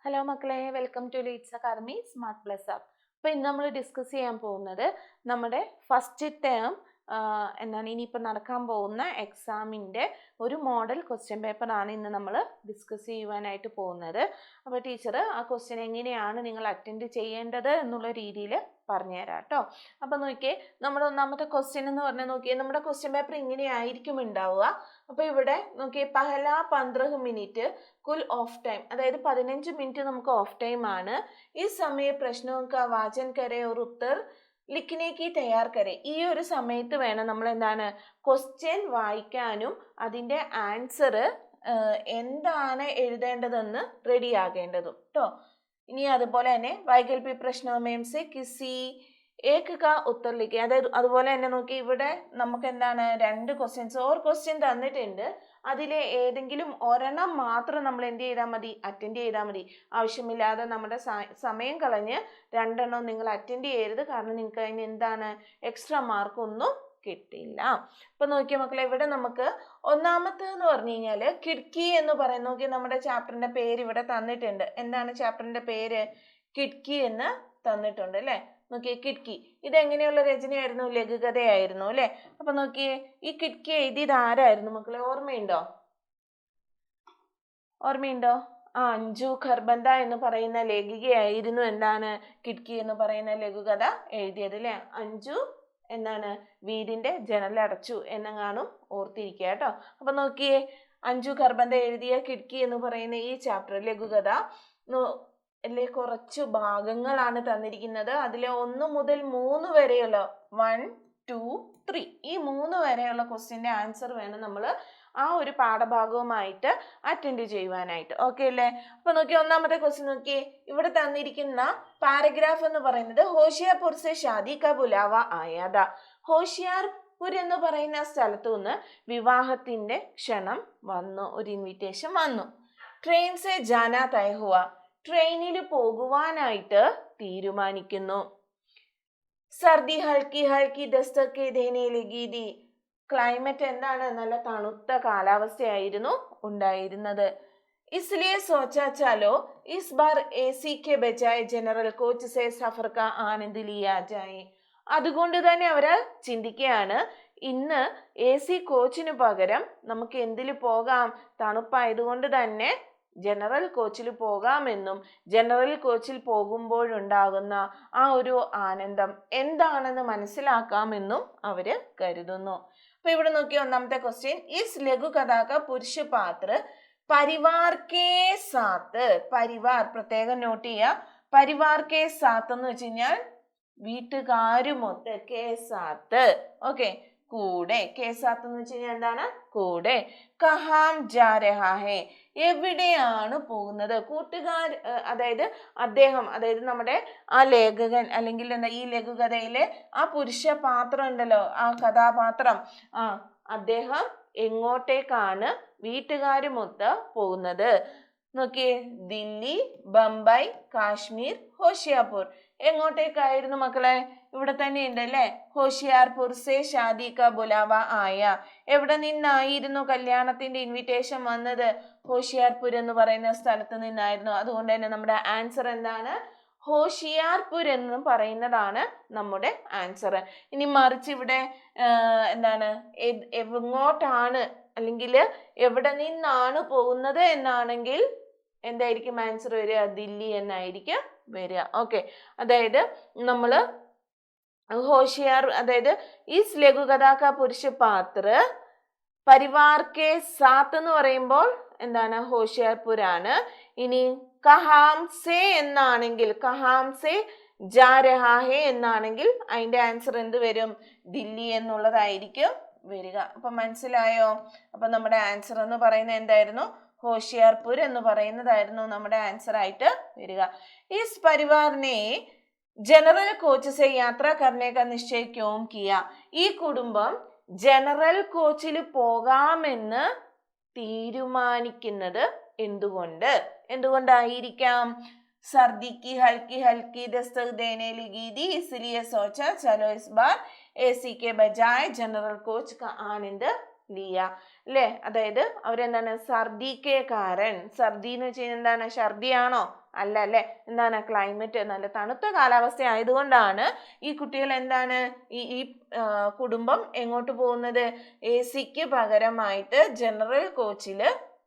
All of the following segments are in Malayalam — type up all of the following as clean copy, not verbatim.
ഹലോ മക്കളെ, welcome to Leeds academy smart plus app. അപ്പോൾ ഇന്ന് നമ്മൾ ഡിസ്കസ് ചെയ്യാൻ പോകുന്നത് നമ്മുടെ ഫസ്റ്റ് ടേം ഇനിയിപ്പോൾ നടക്കാൻ പോകുന്ന എക്സാമിൻ്റെ ഒരു മോഡൽ ക്വസ്റ്റ്യൻ പേപ്പറാണ് ഇന്ന് നമ്മൾ ഡിസ്കസ് ചെയ്യുവാനായിട്ട് പോകുന്നത്. അപ്പോൾ ടീച്ചർ ആ ക്വസ്റ്റ്യൻ എങ്ങനെയാണ് നിങ്ങൾ അറ്റൻഡ് ചെയ്യേണ്ടത് എന്നുള്ള രീതിയിൽ പറഞ്ഞുതരാം കേട്ടോ. അപ്പോൾ നോക്കിയേ, നമ്മുടെ ഒന്നാമത്തെ ക്വസ്റ്റ്യൻ എന്ന് പറഞ്ഞാൽ നോക്കിയേ, നമ്മുടെ ക്വസ്റ്റ്യൻ പേപ്പർ ഇങ്ങനെയായിരിക്കും ഉണ്ടാവുക. അപ്പോൾ ഇവിടെ നോക്കിയേ, പഹല 15 മിനിറ്റ് കുൽ ഓഫ് ടൈം, അതായത് 15 മിനിറ്റ് നമുക്ക് ഓഫ് ടൈം ആണ്. ഈ സമയം പ്രശ്നവും കാ വാചൻ കരെ और उत्तर लिखने की तैयार करे. ഈ ഒരു സമയത്ത് വേണം നമ്മൾ എന്താണ് ക്വസ്റ്റ്യൻ വായിക്കാനും അതിൻ്റെ ആൻസർ എന്താണ് എഴുതേണ്ടതെന്ന് റെഡി ആകേണ്ടതും കേട്ടോ. ഇനി അതുപോലെ തന്നെ വൈകൽപ്പി പ്രശ്നമേം സെ കിസി ഏക് കാ ഉത്തർ ലിഖേ, അതായത് അതുപോലെ തന്നെ നോക്കി, ഇവിടെ നമുക്ക് എന്താണ് 2 ക്വസ്റ്റ്യൻസ് ഓർ ക്വസ്റ്റ്യൻ തന്നിട്ടുണ്ട്. അതിലെ ഏതെങ്കിലും ഒരെണ്ണം മാത്രം നമ്മൾ എന്ത് ചെയ്താൽ മതി, അറ്റൻഡ് ചെയ്താൽ മതി. ആവശ്യമില്ലാതെ നമ്മുടെ സമയം കളഞ്ഞ് 2 എണ്ണം നിങ്ങൾ അറ്റൻഡ് ചെയ്യരുത്. കാരണം നിങ്ങൾക്ക് അതിന് എന്താണ് എക്സ്ട്രാ മാർക്കൊന്നും കിട്ടില്ല. അപ്പൊ നോക്കിയ മക്കളെ, ഇവിടെ നമുക്ക് ഒന്നാമത്തേന്ന് പറഞ്ഞു കഴിഞ്ഞാൽ കിഡ്കി എന്ന് പറയുന്ന, നോക്കി നമ്മുടെ ചാപ്റ്ററിന്റെ പേര് ഇവിടെ തന്നിട്ടുണ്ട്. എന്താണ് ചാപ്റ്ററിന്റെ പേര്? കിഡ്കി എന്ന് തന്നിട്ടുണ്ട് അല്ലെ. നോക്കിയേ, കിഡ്കി ഇതെങ്ങനെയുള്ള രചനയായിരുന്നു? ലഘുകഥയായിരുന്നു അല്ലെ. അപ്പൊ നോക്കിയേ, ഈ കിഡ്കി എഴുതിയത് ആരായിരുന്നു മക്കളെ? ഓർമ്മയുണ്ടോ? അഞ്ജു ഖർബന്ദ എന്ന് പറയുന്ന ലേഖികയായിരുന്നു എന്താണ് കിഡ്കി എന്ന് പറയുന്ന ലഘുകഥ എഴുതിയത് അല്ലെ. അഞ്ജു എന്താണ് വീടിന്റെ ജനലടച്ചു എന്നെങ്ങാനും ഓർത്തിരിക്കുക കേട്ടോ. അപ്പൊ നോക്കിയേ, അഞ്ജു ഖർബന്ദ എഴുതിയ കിഡ്കി എന്ന് പറയുന്ന ഈ ചാപ്റ്റർ ലഘുകഥ അല്ലെ കുറച്ച് ഭാഗങ്ങളാണ് തന്നിരിക്കുന്നത്. അതിലെ 1 മുതൽ 3 വരെയുള്ള 1, 2, 3 ഈ 3 വരെയുള്ള ക്വസ്റ്റ്യന്റെ ആൻസർ വേണം നമ്മൾ ആ ഒരു പാഠഭാഗവുമായിട്ട് അറ്റൻഡ് ചെയ്യുവാനായിട്ട്. ഓക്കെ അല്ലേ? അപ്പൊ നോക്കി, ഒന്നാമത്തെ ക്വസ്റ്റ്യൻ നോക്കിയേ, ഇവിടെ തന്നിരിക്കുന്ന പാരഗ്രാഫ് എന്ന് പറയുന്നത് ഹോഷിയാർപൂർ സെ ഷാദി കാ ബുലാവ ആയാതാ. ഹോഷിയാർപൂർ എന്ന് പറയുന്ന സ്ഥലത്തു നിന്ന് വിവാഹത്തിന്റെ ക്ഷണം വന്നു, ഒരു ഇൻവിറ്റേഷൻ വന്നു. ട്രെയിൻ സെ ജാനാ തയ ഹുവ, ട്രെയിനിൽ പോകുവാനായിട്ട് തീരുമാനിക്കുന്നു. സർദി ഹൽക്കി ഹൽക്കി ദസ്തക് ദേനെ ലഗി ദി, ക്ലൈമറ്റ് എന്താണ്? നല്ല തണുത്ത കാലാവസ്ഥയായിരുന്നു ഉണ്ടായിരുന്നത്. इसलिए सोचा चलो इस बार एसी के बजाय जनरल कोच से सफर का आनंद लिया जाए. അതുകൊണ്ട് തന്നെ അവര് ചിന്തിക്കുകയാണ്, ഇന്ന് AC കോച്ചിന് പകരം നമുക്ക് എന്തിൽ പോകാം? തണുപ്പായതുകൊണ്ട് തന്നെ ജനറൽ കോച്ചിൽ പോകാമെന്നും ജനറൽ കോച്ചിൽ പോകുമ്പോഴുണ്ടാകുന്ന ആ ഒരു ആനന്ദം എന്താണെന്ന് മനസ്സിലാക്കാമെന്നും അവര് കരുതുന്നു. അപ്പൊ ഇവിടെ നോക്കിയ ഒന്നാമത്തെ ക്വസ്റ്റ്യൻ, ഇസ് ലഘു കഥാ കാ പുരുഷ പാത്ര പരിവാർ കെ സാത്ത്. പരിവാർ പ്രത്യേകം നോട്ട് ചെയ്യുക. പരിവാർ കെ സാത്ത് എന്ന് വെച്ച് കഴിഞ്ഞാൽ വീട്ടുകാരുമൊത്ത്, കെ സാത്ത്. ഓക്കെ, കൂടെ. കെ സാത്ത് എന്ന് വെച്ച് കഴിഞ്ഞാൽ എന്താണ്? കൂടെ. കഹാം ജാ രഹാ ഹേ, എവിടെയാണ് പോകുന്നത്? കൂട്ടുകാർ, അതായത് അദ്ദേഹം, അതായത് നമ്മുടെ ആ ലേഖകൻ അല്ലെങ്കിൽ എന്താ ഈ ലഘുകഥയിലെ ആ പുരുഷ പാത്രം ഉണ്ടല്ലോ, ആ കഥാപാത്രം, അദ്ദേഹം എങ്ങോട്ടേക്കാണ് വീട്ടുകാരുമൊത്ത് പോകുന്നത്? നോക്കിയേ, ദില്ലി, ബംബൈ, കാശ്മീർ, ഹോഷിയാർപൂർ. എങ്ങോട്ടേക്കായിരുന്നു മക്കളെ? ഇവിടെ തന്നെ ഉണ്ട് അല്ലേ, ഹോഷിയാർപൂർ സെ ഷാദി കാ ബുലാവ ആയ. എവിടെ നിന്നായിരുന്നു കല്യാണത്തിന്റെ ഇൻവിറ്റേഷൻ വന്നത്? ഹോഷിയാർപൂർ എന്ന് പറയുന്ന സ്ഥലത്ത് നിന്നായിരുന്നു. അതുകൊണ്ട് തന്നെ നമ്മുടെ ആൻസർ എന്താണ്? ഹോഷിയാർപൂർ എന്ന് പറയുന്നതാണ് നമ്മുടെ ആൻസർ. ഇനി മറിച്ച് ഇവിടെ എന്താണ് എങ്ങോട്ടാണ് അല്ലെങ്കിൽ എവിടെ നിന്നാണ് പോകുന്നത് എന്നാണെങ്കിൽ എന്തായിരിക്കും ആൻസർ വരിക? ദില്ലി എന്നായിരിക്കും വരിക. ഓക്കെ, അതായത് നമ്മള് ഹോഷിയാർ, അതായത് ഈസ് ലഘുകഥാ കാ പുരുഷ പാത്ര പരിവാർ കെ സാത്ത് എന്ന് പറയുമ്പോൾ എന്താണ്? ഹോഷിയാർപൂർ ആണ്. ഇനി കഹാം സെ എന്നാണെങ്കിൽ, കഹാം സെ ജാ രഹാ ഹേ എന്നാണെങ്കിൽ അതിന്റെ ആൻസർ എന്ത് വരും? ദില്ലി എന്നുള്ളതായിരിക്കും വരിക. അപ്പൊ മനസ്സിലായോ? അപ്പൊ നമ്മുടെ ആൻസർ എന്ന് പറയുന്നത് എന്തായിരുന്നു? ഹോഷിയാർപൂർ എന്ന് പറയുന്നതായിരുന്നു നമ്മുടെ ആൻസർ ആയിട്ട് വരിക. ഇസ് പരിവാറിനെ ജനറൽ കോച്ച് സെ യാത്ര കർണേ കാ നിശ്ചയ ക്യോം കിയ, ഈ കുടുംബം ജനറൽ കോച്ചിൽ പോകാമെന്ന് തീരുമാനിക്കുന്നത് എന്തുകൊണ്ടായിരിക്കാം? सर्दी की हल्की हल्की दस्तक देने लगी थी, इसलिए सोचा चलो इस बार एसी के बजाय जनरल कोच का आनंद ലിയ അല്ലേ? അതായത് അവരെന്താണ് സർദിക്ക് കാരൻ. സർദി എന്ന് വെച്ച് കഴിഞ്ഞാൽ എന്താണ്? ഛർദിയാണോ? അല്ല അല്ലേ? എന്താണ്? ക്ലൈമറ്റ് നല്ല തണുത്ത കാലാവസ്ഥ ആയതുകൊണ്ടാണ് ഈ കുട്ടികൾ എന്താണ് ഈ കുടുംബം എങ്ങോട്ട് പോകുന്നത്? AC-ക്ക് പകരമായിട്ട് ജനറൽ കോച്ചിൽ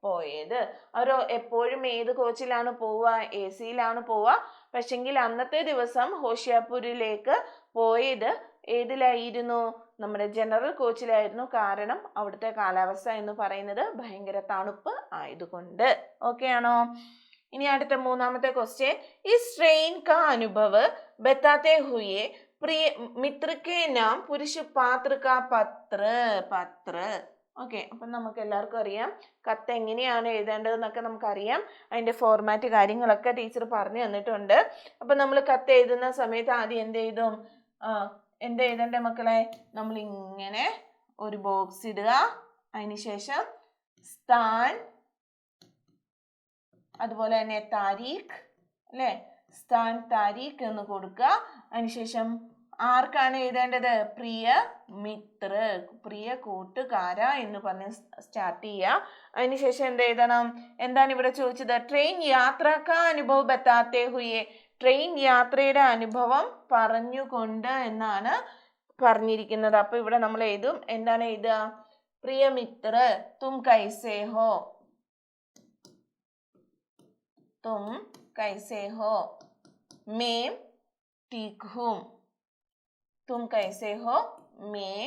പോയത്. അവർ എപ്പോഴും ഏത് കോച്ചിലാണ് പോവുക? AC-യിലാണ് പോവുക. പക്ഷെങ്കിൽ അന്നത്തെ ദിവസം ഹോഷിയാർപൂരിലേക്ക് പോയത് ഏതിലായിരുന്നു? നമ്മുടെ ജനറൽ കോച്ചിലായിരുന്നു. കാരണം അവിടുത്തെ കാലാവസ്ഥ എന്ന് പറയുന്നത് ഭയങ്കര തണുപ്പ് ആയതുകൊണ്ട്. ഓക്കെ ആണോ? ഇനി അടുത്ത മൂന്നാമത്തെ ക്വസ്റ്റ്യൻ, ഇസ് ട്രെയിൻ കാ അനുഭവ് ബത്താത്തെ ഹുയെ പ്രിയ മിത്ര കെ നാം പുരുഷ പാത്ര കാ പത്ര. ഓക്കെ, അപ്പം നമുക്ക് എല്ലാവർക്കും അറിയാം കത്ത് എങ്ങനെയാണ് എഴുതേണ്ടതെന്നൊക്കെ നമുക്കറിയാം. അതിൻ്റെ ഫോർമാറ്റ് കാര്യങ്ങളൊക്കെ ടീച്ചർ പറഞ്ഞു തന്നിട്ടുണ്ട്. അപ്പം നമ്മൾ കത്ത് എഴുതുന്ന സമയത്ത് ആദ്യം എന്ത് എഴുതും? എന്ത് എഴുതണ്ടേ മക്കളെ? നമ്മൾ ഇങ്ങനെ ഒരു ബോക്സ് ഇടുക. അതിനുശേഷം സ്ഥാൻ, അതുപോലെ തന്നെ താരീഖ് അല്ലേ? സ്ഥാൻ താരീഖ് എന്ന് കൊടുക്കുക. അതിനുശേഷം ആർക്കാണ് എഴുതേണ്ടത്? പ്രിയ മിത്ര, പ്രിയ കൂട്ടുകാര എന്ന് പറഞ്ഞ് സ്റ്റാർട്ട് ചെയ്യുക. അതിനുശേഷം എന്ത് എഴുതണം? എന്താണ് ഇവിടെ ചോദിച്ചത്? ട്രെയിൻ യാത്രക്ക അനുഭവം ബത്താത്തെ ഹുയെ, ട്രെയിൻ യാത്രയുടെ അനുഭവം പറഞ്ഞുകൊണ്ട് എന്നാണ് പറഞ്ഞിരിക്കുന്നത്. അപ്പൊ ഇവിടെ നമ്മൾ എഴുതും. എന്താണ് എഴുതുക? പ്രിയ മിത്ര തും കൈസേ ഹോ, തും കൈസേ ഹോ, മേം ठीक हूँ, तुम कैसे हो, मैं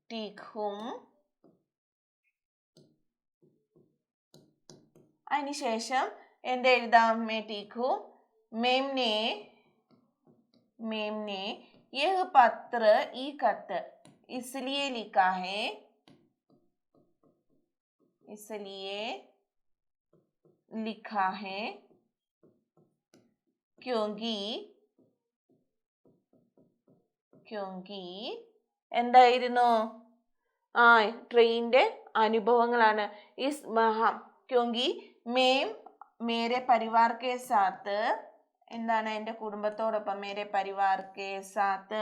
ठीक हूँ. അതിനുശേഷം എന്ത് എഴുതാം? मैं ठीक हूँ. मैम ने यह पत्र, ഈ കത്ത് इसलिए लिखा है, इसलिए लिखा है क्योंकि എന്തായിരുന്നു? ട്രെയിനിന്റെ അനുഭവങ്ങളാണ്. ക്യോങ്കി മേം മേരെ പരിവാർ കെ സാത്ത്, എന്താണ്? എൻ്റെ കുടുംബത്തോടൊപ്പം മേരെ പരിവാർ കെ സാത്ത്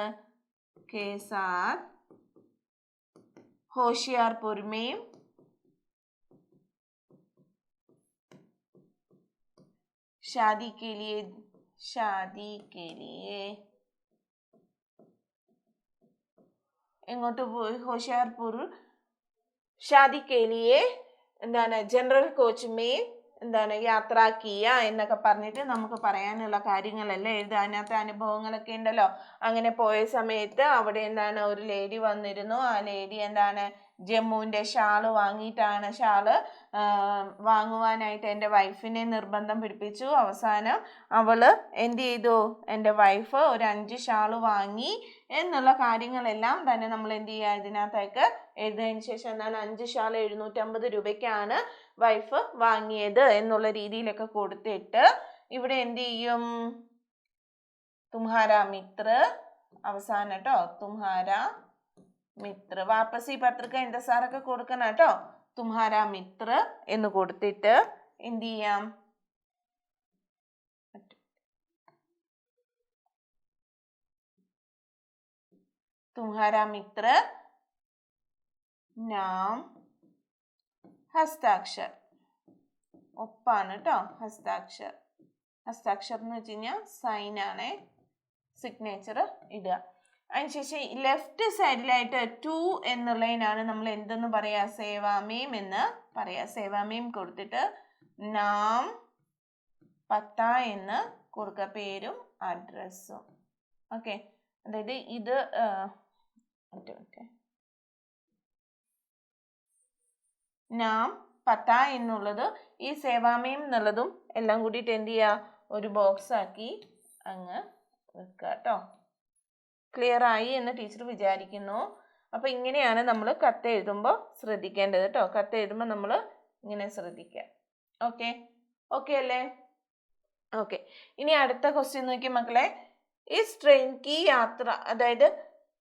ഹോഷിയാർപൂർ മേം शादी के लिए എങ്ങോട്ട് പോയി? ഹോഷിയാർപൂർ ഷാദി കെ ലിയെ എന്താണ്? ജനറൽ കോച്ച് മേ എന്താണ്? യാത്രാക്കിയ എന്നൊക്കെ പറഞ്ഞിട്ട് നമുക്ക് പറയാനുള്ള കാര്യങ്ങളെല്ലാം എഴുതുക. അതിനകത്ത് അനുഭവങ്ങളൊക്കെ ഉണ്ടല്ലോ. അങ്ങനെ പോയ സമയത്ത് അവിടെ എന്താണ്? ഒരു ലേഡി വന്നിരുന്നു. ആ ലേഡി എന്താണ്? ജമ്മുവിൻ്റെ ഷാള് വാങ്ങിയിട്ടാണ്, ഷാള് വാങ്ങുവാനായിട്ട് എൻ്റെ വൈഫിനെ നിർബന്ധം പിടിപ്പിച്ചു. അവസാനം അവള് എന്ത് ചെയ്തു? എൻ്റെ വൈഫ് ഒരു 5 ഷാള് വാങ്ങി എന്നുള്ള കാര്യങ്ങളെല്ലാം തന്നെ നമ്മൾ എന്ത് ചെയ്യുക? ഇതിനകത്തേക്ക് എഴുതിയതിന് ശേഷം എന്താണ്? 5 ഷാൾ 750 രൂപയ്ക്കാണ് വൈഫ് വാങ്ങിയത് എന്നുള്ള രീതിയിലൊക്കെ കൊടുത്തിട്ട് ഇവിടെ എന്ത് ചെയ്യും? തുമ്ഹാര മിത്ര, അവസാനം കേട്ടോ, തുമ്ഹാര മിത്ര. വാപ്പസി പത്രിക എന്തസാറൊക്കെ കൊടുക്കണം കേട്ടോ. തുമ്ഹാര മിത്ര എന്ന് കൊടുത്തിട്ട് എന്ത് ചെയ്യാം? തുമ്ഹാര മിത്ര നാം ഹസ്താക്ഷർ, ഒപ്പാണ് കേട്ടോ. ഹസ്താക്ഷർ, ഹസ്താക്ഷർ എന്ന് വെച്ച് കഴിഞ്ഞാൽ സൈൻ ആണ്, സിഗ്നേച്ചർ ഇടുക. അതിനുശേഷം ലെഫ്റ്റ് സൈഡിലായിട്ട് 2 എന്നുള്ളതിനാണ് നമ്മൾ എന്തെന്ന് പറയാ? സേവാമേം എന്ന് പറയാ. സേവാമേം കൊടുത്തിട്ട് നാം പത്ത എന്ന് കൊടുക്കുക, പേരും അഡ്രസ്സും. ഓക്കെ, അതായത് ഇത് നാം പത്ത എന്നുള്ളത് ഈ സേവാമേം എന്നുള്ളതും എല്ലാം കൂടിയിട്ട് എന്ത് ചെയ്യുക? ഒരു ബോക്സ് ആക്കി അങ്ങ് വെക്കുക കേട്ടോ. ക്ലിയർ ആയി എന്ന് ടീച്ചർ വിചാരിക്കുന്നു. അപ്പോൾ ഇങ്ങനെയാണ് നമ്മൾ കത്ത് എഴുതുമ്പോൾ ശ്രദ്ധിക്കേണ്ടത് കേട്ടോ. കത്ത് എഴുതുമ്പോൾ നമ്മൾ ഇങ്ങനെ ശ്രദ്ധിക്കുക. ഓക്കെ, ഓക്കെ അല്ലേ? ഓക്കെ, ഇനി അടുത്ത ക്വസ്റ്റ്യൻ നോക്കി മക്കളെ. ഇസ് ട്രെയിൻ की യാത്ര, അതായത്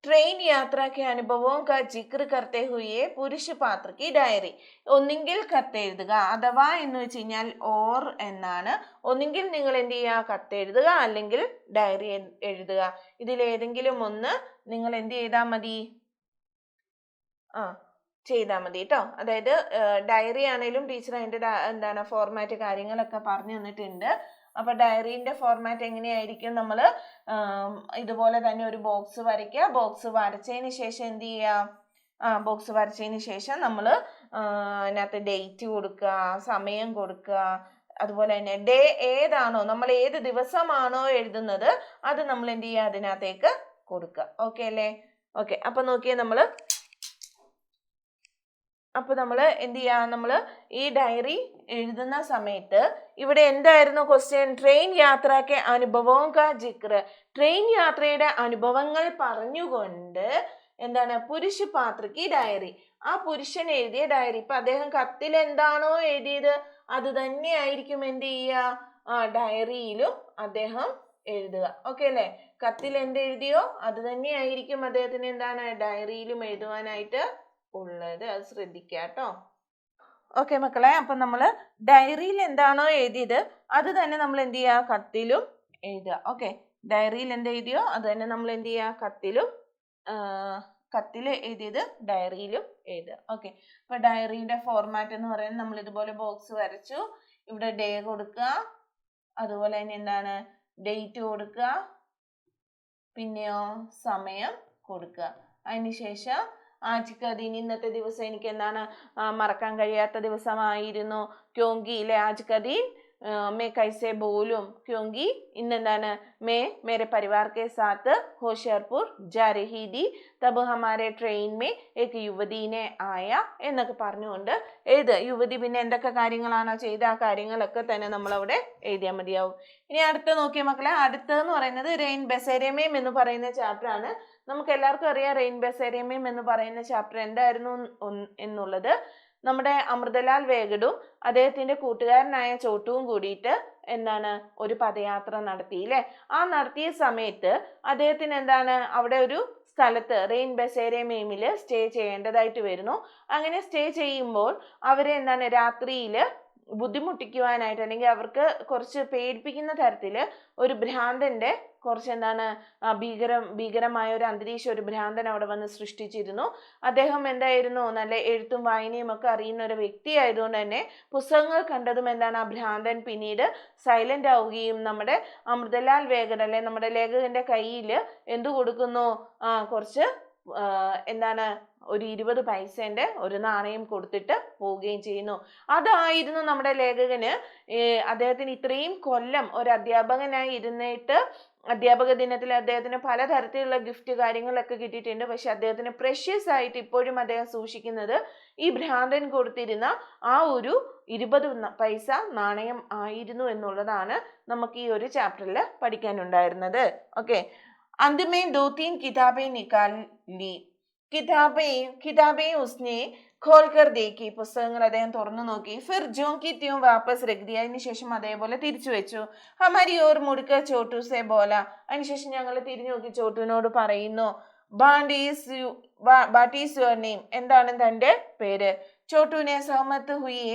ട്രെയിൻ യാത്ര के അനുഭവവും का जिक्र करते हुए പുരുഷ പാത്ര की ഡയറി. ഒന്നെങ്കിൽ കത്ത് എഴുതുക, അഥവാ എന്ന് വെച്ച് കഴിഞ്ഞാൽ ഓർ എന്നാണ്. ഒന്നെങ്കിൽ നിങ്ങൾ എന്ത് ചെയ്യുക? കത്ത് എഴുതുക, അല്ലെങ്കിൽ ഡയറി എഴുതുക. ഇതിലേതെങ്കിലും ഒന്ന് നിങ്ങൾ എന്ത് ചെയ്താൽ മതി? ചെയ്താൽ മതി കേട്ടോ. അതായത് ഡയറി ആണെങ്കിലും ടീച്ചർ അതിൻ്റെ എന്താണ് ഫോർമാറ്റ് കാര്യങ്ങളൊക്കെ പറഞ്ഞു തന്നിട്ടുണ്ട്. അപ്പൊ ഡയറീന്റെ ഫോർമാറ്റ് എങ്ങനെയായിരിക്കും? നമ്മൾ ഇതുപോലെ തന്നെ ഒരു ബോക്സ് വരയ്ക്കുക. ബോക്സ് വരച്ചതിന് ശേഷം എന്ത് ചെയ്യുക? ബോക്സ് വരച്ചതിന് ശേഷം നമ്മൾ അതിനകത്ത് ഡേറ്റ് കൊടുക്കുക, സമയം കൊടുക്കുക. അതുപോലെ തന്നെ ഡേ ഏതാണോ, നമ്മൾ ഏത് ദിവസമാണോ എഴുതുന്നത് അത് നമ്മൾ എന്ത് ചെയ്യുക? അതിനകത്തേക്ക് കൊടുക്കുക. ഓക്കെ അല്ലേ? ഓക്കെ. അപ്പൊ നോക്കിയേ, നമ്മൾ എന്ത് ചെയ്യാം? നമ്മൾ ഈ ഡയറി എഴുതുന്ന സമയത്ത് ഇവിടെ എന്തായിരുന്നു ക്വസ്റ്റ്യൻ? ട്രെയിൻ യാത്രയ്ക്ക് അനുഭവവും കാ ജിക്ർ. ട്രെയിൻ യാത്രയുടെ അനുഭവങ്ങൾ പറഞ്ഞുകൊണ്ട് എന്താണ്? പുരുഷ പാത്രക്ക് ഡയറി. ആ പുരുഷൻ എഴുതിയ ഡയറി. ഇപ്പൊ അദ്ദേഹം കത്തിൽ എന്താണോ എഴുതിയത് അത് തന്നെ ആയിരിക്കും എന്ത് ചെയ്യുക? ഡയറിയിലും അദ്ദേഹം എഴുതുക. ഓക്കെ അല്ലേ? കത്തിൽ എന്ത് എഴുതിയോ അത് തന്നെ ആയിരിക്കും അദ്ദേഹത്തിന് എന്താണ് ഡയറിയിലും എഴുതുവാനായിട്ട് ഉള്ളത്. അത് ശ്രദ്ധിക്കുക കേട്ടോ. ഓക്കെ മക്കളെ, അപ്പൊ നമ്മള് ഡയറിയിൽ എന്താണോ എഴുതിയത് അത് തന്നെ നമ്മൾ എന്ത് ചെയ്യുക? കത്തിലും എഴുതുക. ഓക്കെ, ഡയറിയിൽ എന്ത് എഴുതിയോ അത് തന്നെ നമ്മൾ എന്ത് ചെയ്യുക? കത്തിൽ എഴുതിയത് ഡയറിയിലും എഴുതുക. ഓക്കെ, അപ്പൊ ഡയറിയുടെ ഫോർമാറ്റ് എന്ന് പറയുന്നത് നമ്മൾ ഇതുപോലെ ബോക്സ് വരച്ചു. ഇവിടെ ഡേ കൊടുക്കുക, അതുപോലെ തന്നെ എന്താണ് ഡേറ്റ് കൊടുക്കുക, പിന്നെയോ സമയം കൊടുക്കുക. അതിനുശേഷം ആജ്ക ദിൻ, ഇന്നത്തെ ദിവസം എനിക്ക് എന്താണ് മറക്കാൻ കഴിയാത്ത ദിവസമായിരുന്നു. ക്യോങ്കി ഇല്ലേ, ആജ്ക ദിൻ मैं कैसे बोलूं क्योंकि ഇന്നെന്താണ് मैं मेरे परिवार के साथ होशियारपुर जा रही थी तब हमारे ट्रेन में एक युवती ने आया എന്നൊക്കെ പറഞ്ഞുകൊണ്ട് എഴുതുക. യുവതി പിന്നെ എന്തൊക്കെ കാര്യങ്ങളാണോ ചെയ്ത ആ കാര്യങ്ങളൊക്കെ തന്നെ നമ്മൾ അവിടെ എഴുതിയാൽ മതിയാവും. ഇനി അടുത്ത നോക്കിയ മക്കളെ, അടുത്തതെന്ന് പറയുന്നത് റെയിൻ ബസേരമേം എന്ന് പറയുന്ന ചാപ്റ്റർ ആണ്. നമുക്ക് എല്ലാവർക്കും അറിയാം റെയിൻ ബസേരമേം എന്ന് പറയുന്ന ചാപ്റ്റർ എന്തായിരുന്നു എന്നുള്ളത്. നമ്മുടെ അമൃതലാൽ വേഗഡും അദ്ദേഹത്തിന്റെ കൂട്ടുകാരനായ ചോട്ടുവും കൂടിയിട്ട് എന്താണ് ഒരു പദയാത്ര നടത്തിയില്ലേ? ആ നടത്തിയ സമയത്ത് അദ്ദേഹത്തിന് എന്താണ് അവിടെ ഒരു സ്ഥലത്ത് റെയിൻ ബസേരമേമിൽ സ്റ്റേ ചെയ്യേണ്ടതായിട്ട് വരുന്നു. അങ്ങനെ സ്റ്റേ ചെയ്യുമ്പോൾ അവരെ എന്താണ് രാത്രിയിൽ ബുദ്ധിമുട്ടിക്കുവാനായിട്ട് അല്ലെങ്കിൽ അവർക്ക് കുറച്ച് പേടിപ്പിക്കുന്ന തരത്തിൽ ഒരു ഭ്രാന്തന്റെ കുറച്ച് എന്താണ് ഭീകരമായ ഒരു അന്തരീക്ഷം ഒരു ഭ്രാന്തൻ അവിടെ വന്ന് സൃഷ്ടിച്ചിരുന്നു. അദ്ദേഹം എന്തായിരുന്നു നല്ല എഴുത്തും വായനയും ഒക്കെ അറിയുന്ന ഒരു വ്യക്തി ആയതുകൊണ്ട് തന്നെ പുസ്തകങ്ങൾ കണ്ടതും എന്താണ് ആ ഭ്രാന്തൻ പിന്നീട് സൈലന്റ് ആവുകയും നമ്മുടെ അമൃതലാൽ വേഗഡ് അല്ലെ നമ്മുടെ ലേഖകന്റെ കയ്യിൽ എന്തു കൊടുക്കുന്നു? കുറച്ച് എന്താണ് ഒരു 20 പൈസേന്റെ ഒരു നാണയം കൊടുത്തിട്ട് പോവുകയും ചെയ്യുന്നു. അതായിരുന്നു നമ്മുടെ ലേഖകന് അദ്ദേഹത്തിന് ഇത്രയും കൊല്ലം ഒരു അധ്യാപകനായി ഇരുന്നിട്ട് അധ്യാപക ദിനത്തിൽ അദ്ദേഹത്തിന് പലതരത്തിലുള്ള ഗിഫ്റ്റ് കാര്യങ്ങളൊക്കെ കിട്ടിയിട്ടുണ്ട്. പക്ഷെ അദ്ദേഹത്തിന് പ്രഷ്യസ് ആയിട്ട് ഇപ്പോഴും അദ്ദേഹം സൂക്ഷിക്കുന്നത് ഈ ഭ്രാന്തൻ കൊടുത്തിരുന്ന ആ ഒരു 20 പൈസ നാണയം ആയിരുന്നു എന്നുള്ളതാണ് നമുക്ക് ഈ ഒരു ചാപ്റ്ററിൽ പഠിക്കാനുണ്ടായിരുന്നത്. ഓക്കെ, अंत में 2-3 किताबें निकाल ली. किताबें उसने खोल कर देखी. പുസ്തകങ്ങൾ അദ്ദേഹം തുറന്നു നോക്കി. फिर ज्यों की त्यों वापस रख दिया. അതിനുശേഷം അതേപോലെ തിരിച്ചു വെച്ചു. हमारी ओर मुड़कर छोटू से बोला. അതിനുശേഷം ഞങ്ങൾ തിരിഞ്ഞു നോക്കി ചോട്ടുവിനോട് പറയുന്നു, what is your name? എന്താണ് തന്റെ പേര്? ചോട്ടുവിനെ സഹമത്ത് ഹുയി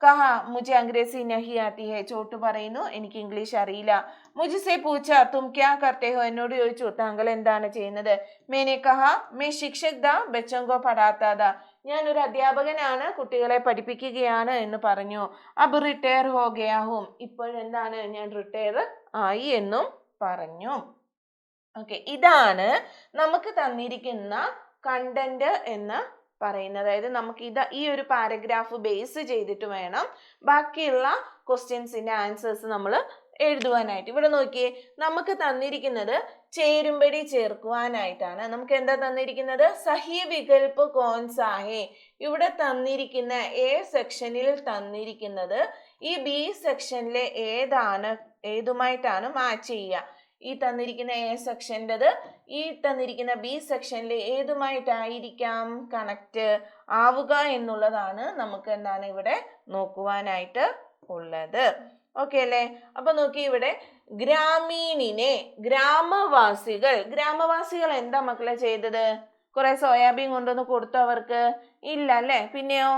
कहा मुझे अंग्रेजी नहीं आती है. ചോട്ടു പറയുന്നു എനിക്ക് ഇംഗ്ലീഷ് അറിയില്ല. मुझसे पूछा तुम क्या करते हो? എന്നോട് ചോദിച്ചു താങ്കൾ എന്താണ് ചെയ്യുന്നത്? मैंने कहा मैं शिक्षक था बच्चों को पढ़ाता था. ഞാൻ ഒരു അധ്യാപകനാണ്, കുട്ടികളെ പഠിപ്പിക്കുകയാണ് എന്ന് പറഞ്ഞു. अब रिटायर हो गया हूं. ഇപ്പോഴെന്താണ് ഞാൻ റിട്ടയർ ആയി എന്നും പറഞ്ഞു. ഓക്കെ, ഇതാണ് നമുക്ക് തന്നിരിക്കുന്ന കണ്ടന്റ് എന്ന് പറയുന്നത്. അതായത് നമുക്ക് ഈ ഒരു പാരഗ്രാഫ് ബേസ് ചെയ്തിട്ട് വേണം ബാക്കിയുള്ള ക്വസ്റ്റ്യൻസിന്റെ ആൻസേഴ്സ് നമ്മൾ എഴുതുവാനായിട്ട്. ഇവിടെ നോക്കിയേ, നമുക്ക് തന്നിരിക്കുന്നത് ചേരുംപടി ചേർക്കുവാനായിട്ടാണ്. നമുക്ക് എന്താ തന്നിരിക്കുന്നത്? സഹി വികൽപ്പ് കോൺസാഹേ. ഇവിടെ തന്നിരിക്കുന്ന എ സെക്ഷനിൽ തന്നിരിക്കുന്നത് ഈ ബി സെക്ഷനിലെ ഏതുമായിട്ടാണ് മാച്ച് ചെയ്യുക. ഈ തന്നിരിക്കുന്ന എ സെക്ഷൻ്റെത് ഈ തന്നിരിക്കുന്ന ബി സെക്ഷനിൽ ഏതുമായിട്ടായിരിക്കാം കണക്ട് ആവുക എന്നുള്ളതാണ് നമുക്ക് എന്താണ് ഇവിടെ നോക്കുവാനായിട്ട് ഉള്ളത്. ഓക്കെ അല്ലേ? അപ്പൊ നോക്കി, ഇവിടെ ഗ്രാമീണിനെ ഗ്രാമവാസികൾ എന്താ മക്കളെ ചെയ്തത്? കുറെ സോയാബീൻ കൊണ്ടുവന്ന് കൊടുത്തു അവർക്ക്? ഇല്ല അല്ലേ? പിന്നെയോ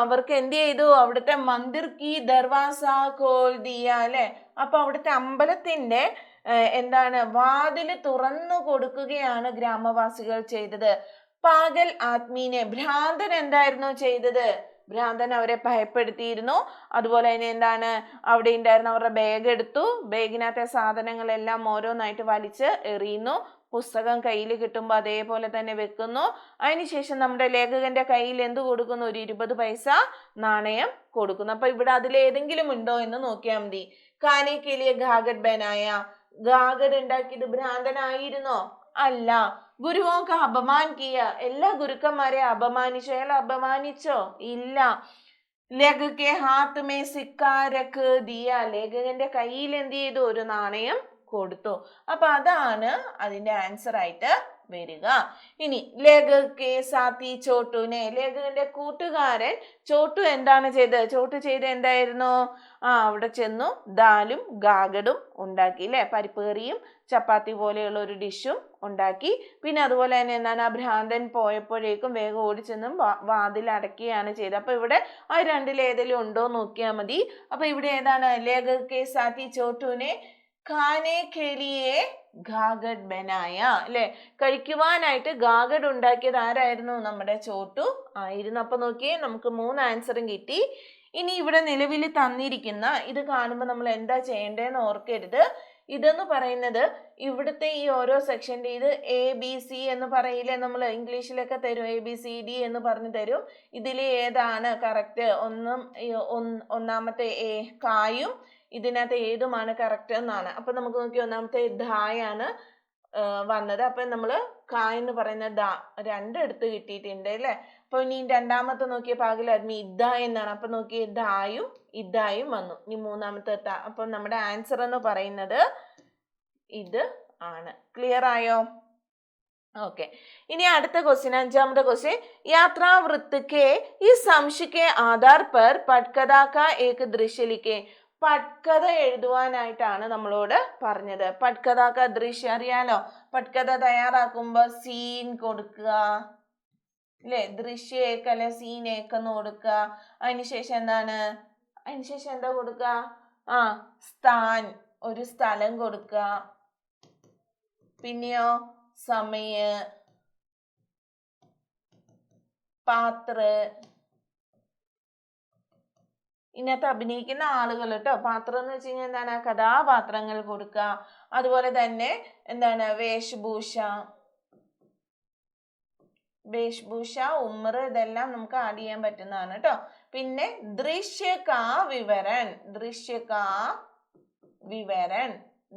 അവർക്ക് എന്ത് ചെയ്തു? അവിടുത്തെ മന്ദിർ കി ദർവാസ ഖോൽ ദിയ അല്ലെ? അപ്പൊ അവിടുത്തെ അമ്പലത്തിന്റെ എന്താണ് വാതില് തുറന്നു കൊടുക്കുകയാണ് ഗ്രാമവാസികൾ ചെയ്തത്. പാഗൽ ആത്മീനെ, ഭ്രാന്തൻ എന്തായിരുന്നു ചെയ്തത്? ഭ്രാന്തൻ അവരെ ഭയപ്പെടുത്തിയിരുന്നു. അതുപോലെ തന്നെ എന്താണ്, അവിടെ ഉണ്ടായിരുന്ന അവരുടെ ബാഗ് എടുത്തു, ബാഗിനകത്തെ സാധനങ്ങളെല്ലാം ഓരോന്നായിട്ട് വലിച്ച് എറിയുന്നു. പുസ്തകം കയ്യിൽ കിട്ടുമ്പോൾ അതേപോലെ തന്നെ വെക്കുന്നു. അതിനുശേഷം നമ്മുടെ ലേഖകന്റെ കയ്യിൽ എന്ത് കൊടുക്കുന്നു? ഒരു 20 പൈസ നാണയം കൊടുക്കുന്നു. അപ്പൊ ഇവിടെ അതിലേതെങ്കിലും ഉണ്ടോ എന്ന് നോക്കിയാൽ മതി. കാനെ കെ ലിയെ ഗാഗഡ് ബനായ, ഗാഗഡ് ഉണ്ടാക്കിയത് ഭ്രാന്തനായിരുന്നോ? അല്ല. ഗുരുവോക്ക് അപമാൻ കിയ, എല്ലാ ഗുരുക്കന്മാരെ അപമാനിച്ചോ? അയാൾ അപമാനിച്ചോ? ഇല്ല. ലേഖകെ ഹാത്ത് മേ സിക്ക രഖ് ദിയ, ലേഖകന്റെ കയ്യിൽ എന്ത് ചെയ്തു? ഒരു നാണയം കൊടുത്തു. അപ്പൊ അതാണ് അതിന്റെ ആൻസർ ആയിട്ട് വരിക. ഇനി ലേഖകെ സാത്തി ചോട്ടുനെ, ലേഖകന്റെ കൂട്ടുകാരൻ ചോട്ടു എന്താണ് ചെയ്തത്? ചോട്ടു ചെയ്ത് എന്തായിരുന്നു? അവിടെ ചെന്നു ദാലും ഗാഗഡും ഉണ്ടാക്കി അല്ലെ, പരിപ്പ് കറിയും ചപ്പാത്തി പോലെയുള്ള ഒരു ഡിഷും ഉണ്ടാക്കി. പിന്നെ അതുപോലെ തന്നെ എന്താണ്, ആ ഭ്രാന്തൻ പോയപ്പോഴേക്കും വേഗം ഓടിച്ചെന്നും വാതിൽ അടക്കുകയാണ് ചെയ്തത്. അപ്പൊ ഇവിടെ ആ രണ്ടിലേതെങ്കിലും ഉണ്ടോ നോക്കിയാൽ മതി. അപ്പൊ ഇവിടെ ഏതാണ്? ലേഖകെ സാത്തി ചോട്ടുനെ ഖാനെ ഖേലിയെ ഗാഗഡ് ബനായ അല്ലെ, കഴിക്കുവാനായിട്ട് ഗാഗഡ് ഉണ്ടാക്കിയത് ആരായിരുന്നു? നമ്മുടെ ചോട്ടു ആയിരുന്നു. അപ്പൊ നോക്കിയേ, നമുക്ക് 3 ആൻസറും കിട്ടി. ഇനി ഇവിടെ നിലവിൽ തന്നിരിക്കുന്ന ഇത് കാണുമ്പോൾ നമ്മൾ എന്താ ചെയ്യേണ്ടതെന്ന് ഓർക്കരുത്. ഇതെന്ന് പറയുന്നത് ഇവിടുത്തെ ഈ ഓരോ സെക്ഷൻ്റെ ഇത് ABC എന്ന് പറയില്ലേ, നമ്മൾ ഇംഗ്ലീഷിലൊക്കെ തരും, ABCD എന്ന് പറഞ്ഞു തരും. ഇതിൽ ഏതാണ് കറക്റ്റ്? ഒന്നാമത്തെ A കായും ഇതിനകത്ത് ഏതുമാണ് കറക്റ്റ് എന്നാണ്. അപ്പൊ നമുക്ക് നോക്കി, ഒന്നാമത്തെ ധായാണ് വന്നത്. അപ്പൊ നമ്മൾ കാ എന്ന് പറയുന്ന ദാ 2 എടുത്ത് കിട്ടിയിട്ടുണ്ട് അല്ലെ. അപ്പൊ ഇനി രണ്ടാമത്തെ നോക്കിയ പാകിൽ ആദ്മി ഇദ്ദ എന്നാണ്. അപ്പൊ നോക്കിയ ദായും ഇദ്ദായും വന്നു. ഇനി മൂന്നാമത്തെ ത. അപ്പൊ നമ്മുടെ ആൻസർ എന്ന് പറയുന്നത് ഇത് ആണ്. ക്ലിയർ ആയോ? ഓക്കെ. ഇനി അടുത്ത ക്വസ്റ്റ്യൻ, 5ാമത്തെ ക്വസ്റ്റ്യൻ. യാത്രാ വൃത്ത് के इस अंश के आधार पर पटकथा का एक दृश्य लिखें. പട്കഥ എഴുതുവാനായിട്ടാണ് നമ്മളോട് പറഞ്ഞത്. പട്കഥാക്ക ദൃശ്യം അറിയാലോ. പട്കഥ തയ്യാറാക്കുമ്പോ സീൻ കൊടുക്കുക അല്ലെ, ദൃശ്യേക്ക് അല്ലെ സീനേക്കെന്ന് കൊടുക്കുക. അതിനുശേഷം എന്താണ്, അതിനുശേഷം എന്താ കൊടുക്കുക? സ്ഥാൻ, ഒരു സ്ഥലം കൊടുക്കുക. പിന്നെയോ സമയ, പാത്ര, ഇതിനകത്ത് അഭിനയിക്കുന്ന ആളുകൾ കേട്ടോ. പാത്രം എന്ന് വെച്ച് കഴിഞ്ഞാൽ എന്താണ്? കഥാപാത്രങ്ങൾ കൊടുക്കുക. അതുപോലെ തന്നെ എന്താണ്? വേഷഭൂഷ, ഉമ്മർ, ഇതെല്ലാം നമുക്ക് ആഡ് ചെയ്യാൻ പറ്റുന്നതാണ് കേട്ടോ. പിന്നെ ദൃശ്യകാ വിവരൺ,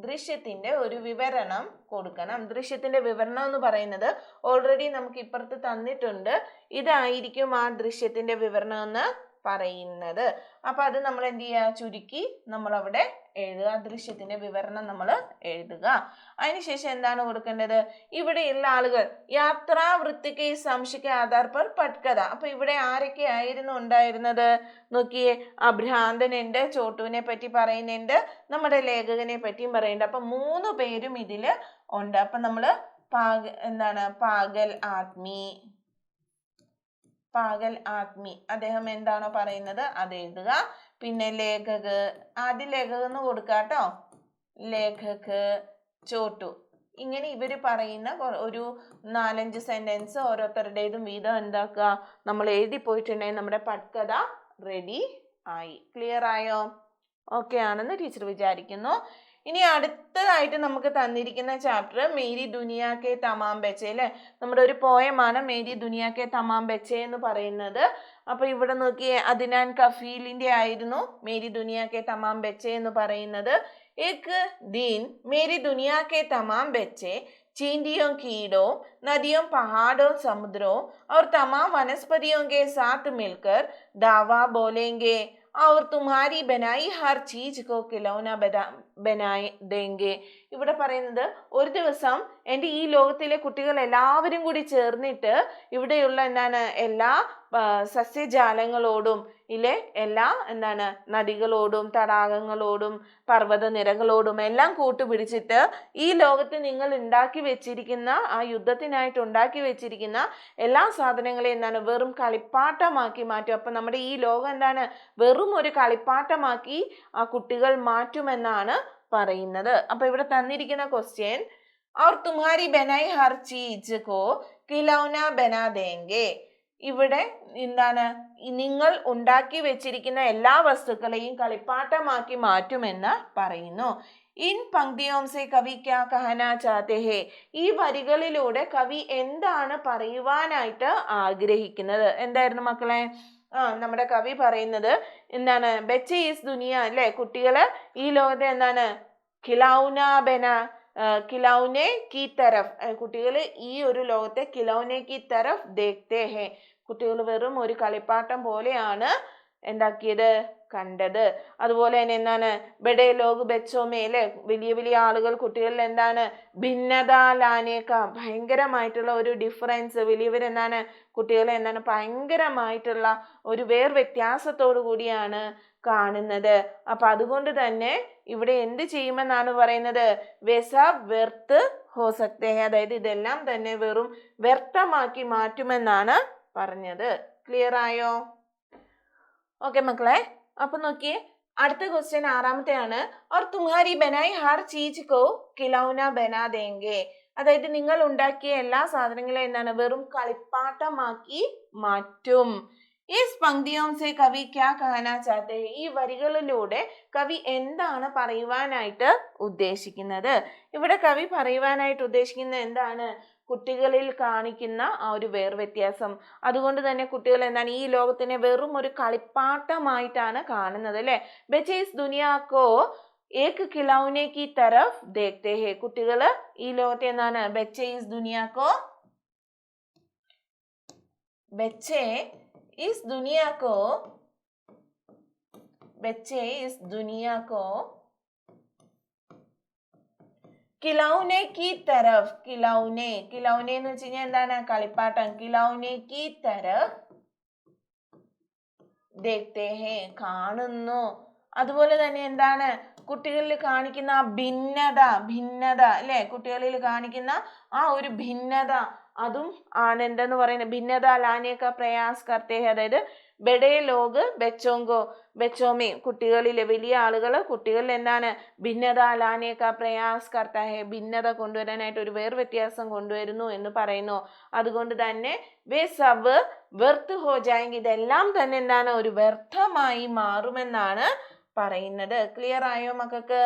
ദൃശ്യത്തിന്റെ ഒരു വിവരണം കൊടുക്കണം. ദൃശ്യത്തിന്റെ വിവരണം എന്ന് പറയുന്നത് ഓൾറെഡി നമുക്ക് ഇപ്പുറത്ത് തന്നിട്ടുണ്ട്. ഇതായിരിക്കും ആ ദൃശ്യത്തിന്റെ വിവരണം എന്ന് പറയുന്നത്. അപ്പൊ അത് നമ്മൾ എന്ത് ചെയ്യുക? ചുരുക്കി നമ്മൾ അവിടെ എഴുതുക. ദൃശ്യത്തിന്റെ വിവരണം നമ്മൾ എഴുതുക. അതിനുശേഷം എന്താണ് കൊടുക്കേണ്ടത്? ഇവിടെയുള്ള ആളുകൾ യാത്രാ വൃത്തിക്ക് സംശയ്ക്ക് ആധാർ പർ പട്കഥ. അപ്പൊ ഇവിടെ ആരൊക്കെ ആയിരുന്നു ഉണ്ടായിരുന്നത്? നോക്കിയേ, ആ ഭ്രാന്തനുണ്ട്, ചോട്ടുവിനെ പറ്റി പറയുന്നുണ്ട്, നമ്മുടെ ലേഖകനെ പറ്റിയും പറയുന്നുണ്ട്. അപ്പൊ 3 പേരും ഇതില് ഉണ്ട്. അപ്പൊ നമ്മള് പാഗൽ ആത്മി അദ്ദേഹം എന്താണോ പറയുന്നത് അത് എഴുതുക. പിന്നെ ആദ്യം ലേഖക് എന്ന് കൊടുക്കാട്ടോ. ലേഖക്, ചോട്ടു, ഇങ്ങനെ ഇവര് പറയുന്ന ഒരു 4-5 സെന്റൻസ് ഓരോരുത്തരുടേതും വീതം എന്താക്കുക, നമ്മൾ എഴുതി പോയിട്ടുണ്ടെങ്കിൽ നമ്മുടെ പട്കഥ റെഡി ആയി. ക്ലിയർ ആയോ? ഓക്കെ ആണെന്ന് ടീച്ചർ വിചാരിക്കുന്നു. ഇനി അടുത്തതായിട്ട് നമുക്ക് തന്നിരിക്കുന്ന ചാപ്റ്റർ മേരി ദുനിയാ കെ തമാം ബച്ചെ അല്ലെ. നമ്മുടെ ഒരു പോയമാണ് മേരി ദുനിയാ കെ തമാം ബച്ചെ എന്ന് പറയുന്നത്. അപ്പൊ ഇവിടെ നോക്കിയേ, അദ്നാൻ കഫീലിന്റെ ആയിരുന്നു മേരി ദുനിയാ കെ തമാം ബച്ചെ എന്ന് പറയുന്നത്. ഏക് ദിൻ മേരി ദുനിയാ കെ തമാം ബച്ചെ चींटियों कीड़ों नदियों पहाड़ों समुद्रों और तमाम वनस्पतियों के साथ मिलकर दावा बोलेंगे और तुम्हारी बनाई हर चीज को खिलौना बनाए देंगे. ഇവിടെ പറയുന്നത് ഒരു ദിവസം എൻ്റെ ഈ ലോകത്തിലെ കുട്ടികൾ എല്ലാവരും കൂടി ചേർന്നിട്ട് ഇവിടെയുള്ള എന്താണ് എല്ലാ സസ്യജാലങ്ങളോടും എല്ലാ എന്താണ് നദികളോടും തടാകങ്ങളോടും പർവ്വത നിരകളോടും എല്ലാം കൂട്ടുപിടിച്ചിട്ട് ഈ ലോകത്ത് നിങ്ങൾ ഉണ്ടാക്കി വെച്ചിരിക്കുന്ന ആ യുദ്ധത്തിനായിട്ട് ഉണ്ടാക്കി വെച്ചിരിക്കുന്ന എല്ലാ സാധനങ്ങളെയും എന്താണ് വെറും കളിപ്പാട്ടമാക്കി മാറ്റും. അപ്പൊ നമ്മുടെ ഈ ലോകം എന്താണ് വെറും ഒരു കളിപ്പാട്ടമാക്കി ആ കുട്ടികൾ മാറ്റുമെന്നാണ് പറയുന്നത്. അപ്പൊ ഇവിടെ തന്നിരിക്കുന്ന ക്വസ്റ്റ്യൻ, और तुम्हारी बनाई हर चीज को കിലൗന ബനാ ദേംഗെ. ഇവിടെ എന്താണ്, നിങ്ങൾ ഉണ്ടാക്കി വെച്ചിരിക്കുന്ന എല്ലാ വസ്തുക്കളെയും കളിപ്പാട്ടമാക്കി മാറ്റുമെന്ന് പറയുന്നു. ഇൻ പങ്ക്തിയോം സെ കവി ക്യാ കഹനാ ചാഹത്തെ ഹെ. ഈ വരികളിലൂടെ കവി എന്താണ് പറയുവാനായിട്ട് ആഗ്രഹിക്കുന്നത്? എന്തായിരുന്നു മക്കളെ? നമ്മുടെ കവി പറയുന്നത് എന്താണ്? ബച്ചെ ഈസ് ദുനിയ അല്ലെ, കുട്ടികള് ഈ ലോകത്തെ എന്താണ്, ഖിലൗന ബന കിലൗനെ കി തരഫ്, കുട്ടികൾ ഈ ഒരു ലോകത്തെ കിലൗനെ കി തരഫ് ദേഖ്തേ ഹെ. കുട്ടികൾ വെറും ഒരു കളിപ്പാട്ടം പോലെയാണ് എന്താക്കിയത്, കണ്ടത്. അതുപോലെ തന്നെ എന്താണ്, ബഡേ ലോഗ് ബച്ചോമേ അല്ലെ, വലിയ വലിയ ആളുകൾ കുട്ടികളിൽ എന്താണ്, ഭിന്നത ലാനേക്ക, ഭയങ്കരമായിട്ടുള്ള ഒരു ഡിഫറൻസ്, വലിയവരെന്താണ് കുട്ടികളെ എന്താണ് ഭയങ്കരമായിട്ടുള്ള ഒരു വ്യത്യാസത്തോടു കൂടിയാണ് കാണുന്നത്. അപ്പൊ അതുകൊണ്ട് തന്നെ ഇവിടെ എന്ത് ചെയ്യുമെന്നാണ് പറയുന്നത്? വെസ വെർത്ത് ഹോ സക്തേ ഹെ, അതായത് ഇതെല്ലാം തന്നെ വെറും വ്യർത്ഥമാക്കി മാറ്റുമെന്നാണ് പറഞ്ഞത്. ക്ലിയർ ആയോ? ഓക്കെ മക്കളെ, അപ്പൊ നോക്കിയേ, അടുത്ത ക്വസ്റ്റ്യൻ 6-ാമത്തെയാണ്. और तुम्हारी बनाई हर चीज को खिलौना बना देंगे. അതായത് നിങ്ങൾ ഉണ്ടാക്കിയ എല്ലാ സാധനങ്ങളെയും എന്താണ്, വെറും കളിപ്പാട്ടമാക്കി മാറ്റും. ഇസ് പങ്ക്തിയോം സെ കവി ക്യാ കഹനാ ചാഹത്തെ ഹെ. ഈ വരികളിലൂടെ കവി എന്താണ് പറയുവാനായിട്ട് ഉദ്ദേശിക്കുന്നത്? ഇവിടെ കവി പറയുവാനായിട്ട് ഉദ്ദേശിക്കുന്നത് എന്താണ്? കുട്ടികളിൽ കാണിക്കുന്ന ആ ഒരു വ്യത്യാസം. അതുകൊണ്ട് തന്നെ കുട്ടികൾ എന്താണ്, ഈ ലോകത്തിനെ വെറും ഒരു കളിപ്പാട്ടമായിട്ടാണ് കാണുന്നത് അല്ലെ. ബച്ചേ ഇസ് ദുനിയാക്കോ ഏക് ഖിലൗനെ കി തരഫ് ദേഖ്തേ ഹെ. കുട്ടികള് ഈ ലോകത്തെ എന്താണ്, ബച്ചേ ഇസ് ദുനിയാക്കോ, ബച്ചേ ഇസ് ദുനിയാക്കോ, ബച്ചേ ഇസ് ദുനിയാക്കോ കിലൗനെ കി തരഫ്. കിലൗനെ, കിലൗനെ എന്ന് വെച്ച് കഴിഞ്ഞാൽ എന്താണ്, കളിപ്പാട്ടം. കിലൗനെ കി തരഫ് ദേഖ്തേ ഹെ, കാണുന്നു. അതുപോലെ തന്നെ എന്താണ്, കുട്ടികളിൽ കാണിക്കുന്ന ഭിന്നത അല്ലെ, കുട്ടികളിൽ കാണിക്കുന്ന ആ ഒരു ഭിന്നത, അതും ആണ് എന്തെന്ന് പറയുന്നത്, ഭിന്നത ലാനേക്ക പ്രയാസ് കർത്തേ ഹെ. അതായത് ബഡേ ലോഗ് ബച്ചോമേ, കുട്ടികളിലെ വലിയ ആളുകൾ കുട്ടികളിൽ എന്താണ്, ഭിന്നത ലാനേക്ക പ്രയാസ് കർത്ത ഹെ, ഭിന്നത കൊണ്ടുവരാനായിട്ട് ഒരു വ്യത്യാസം കൊണ്ടുവരുന്നു എന്ന് പറയുന്നു. അതുകൊണ്ട് തന്നെ വേ സബ് വ്യർത്ഥ് ഹോ ജായെങ്കി, ഇതെല്ലാം തന്നെ എന്താണ്, ഒരു വ്യർത്ഥമായി മാറുമെന്നാണ് പറയുന്നത്. ക്ലിയർ ആയോ മക്കൾക്ക്?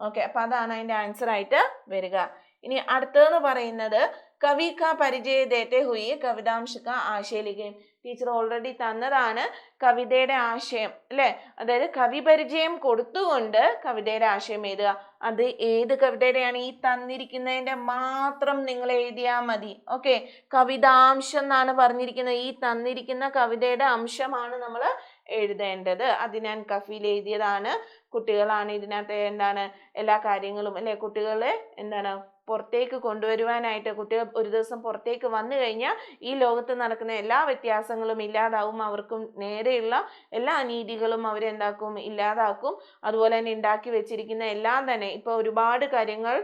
ഓക്കെ, അപ്പൊ അതാണ് അതിന്റെ ആൻസർ ആയിട്ട് വരിക. ഇനി അടുത്തതെന്ന് പറയുന്നത് കവി കാ പരിചയ ദേത്തെ ഹുയി കവിതാംശ കാ ആശയ ലിഖേ. ടീച്ചർ ഓൾറെഡി തന്നതാണ് കവിതയുടെ ആശയം അല്ലെ. അതായത് കവി പരിചയം കൊടുത്തുകൊണ്ട് കവിതയുടെ ആശയം എഴുതുക. അത് ഏത് കവിതയുടെയാണ്? ഈ തന്നിരിക്കുന്നതിന്റെ മാത്രം നിങ്ങൾ എഴുതിയാൽ മതി. ഓക്കെ, കവിതാംശം എന്നാണ് പറഞ്ഞിരിക്കുന്നത്. ഈ തന്നിരിക്കുന്ന കവിതയുടെ അംശമാണ് നമ്മൾ എഴുതേണ്ടത്. അത് ഞാൻ കഫിൽ എഴുതിയതാണ്. കുട്ടികളാണ് ഇതിനകത്ത് എന്താണ് എല്ലാ കാര്യങ്ങളും അല്ലെ, കുട്ടികളെ എന്താണ് പുറത്തേക്ക് കൊണ്ടുവരുവാനായിട്ട്, കുട്ടികൾ ഒരു ദിവസം പുറത്തേക്ക് വന്നു കഴിഞ്ഞാൽ ഈ ലോകത്ത് നടക്കുന്ന എല്ലാ വ്യത്യാസങ്ങളും ഇല്ലാതാവും. അവർക്കും നേരെയുള്ള എല്ലാ അനീതികളും അവരെന്താക്കും, ഇല്ലാതാക്കും. അതുപോലെ തന്നെ ഉണ്ടാക്കി വെച്ചിരിക്കുന്ന എല്ലാം തന്നെ, ഇപ്പൊ ഒരുപാട് കാര്യങ്ങൾ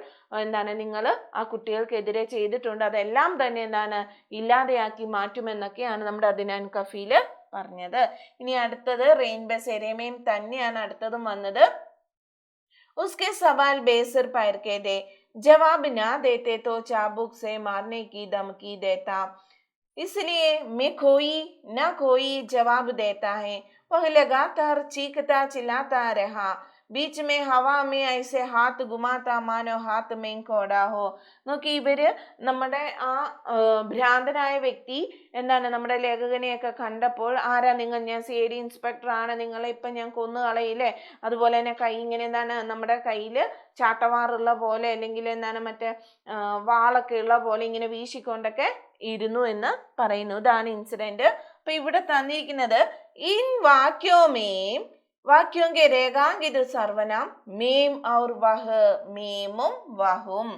എന്താണ് നിങ്ങൾ ആ കുട്ടികൾക്കെതിരെ ചെയ്തിട്ടുണ്ട്, അതെല്ലാം തന്നെ എന്താണ് ഇല്ലാതെയാക്കി മാറ്റുമെന്നൊക്കെയാണ് നമ്മുടെ അദ്നാൻ കഫീല് പറഞ്ഞത്. ഇനി അടുത്തത് റെയിൻ ബസേരമേം തന്നെയാണ് അടുത്തതും വന്നത്. उसके सवाल बेसिर पैर के दे, जवाब ना देते तो चाबुक से मारने की धमकी देता, इसलिए मैं कोई ना कोई जवाब देता है. वह लगातार चीखता चिल्लाता रहा. बीच में हवा में ऐसे हाथ घुमाता मानो हाथ में कोड़ा हो. നോക്കി, ഇവര് നമ്മുടെ ആ ഭ്രാന്തനായ വ്യക്തി എന്താണ് നമ്മുടെ ലേഖകനെയൊക്കെ കണ്ടപ്പോൾ, ആരാ നിങ്ങൾ? ഞാൻ CID ഇൻസ്പെക്ടർ ആണ്, നിങ്ങളെ ഇപ്പൊ ഞാൻ കൊന്നു കളയില്ലേ. അതുപോലെ തന്നെ കൈ ഇങ്ങനെ എന്താണ് നമ്മുടെ കയ്യില് ചാട്ടവാറുള്ള പോലെ അല്ലെങ്കിൽ എന്താണ് മറ്റേ വാളൊക്കെ ഉള്ള പോലെ ഇങ്ങനെ വീശിക്കൊണ്ടൊക്കെ ഇരുന്നു എന്ന് പറയുന്നു. ഇതാണ് ഇൻസിഡന്റ്. അപ്പൊ ഇവിടെ തന്നിരിക്കുന്നത് ഇൻ വാക്യോമേം, വാക്യോം കെ രേഖാങ്കിത് സർവനാം മേം ഔർ വഹ്, മേമും വഹും.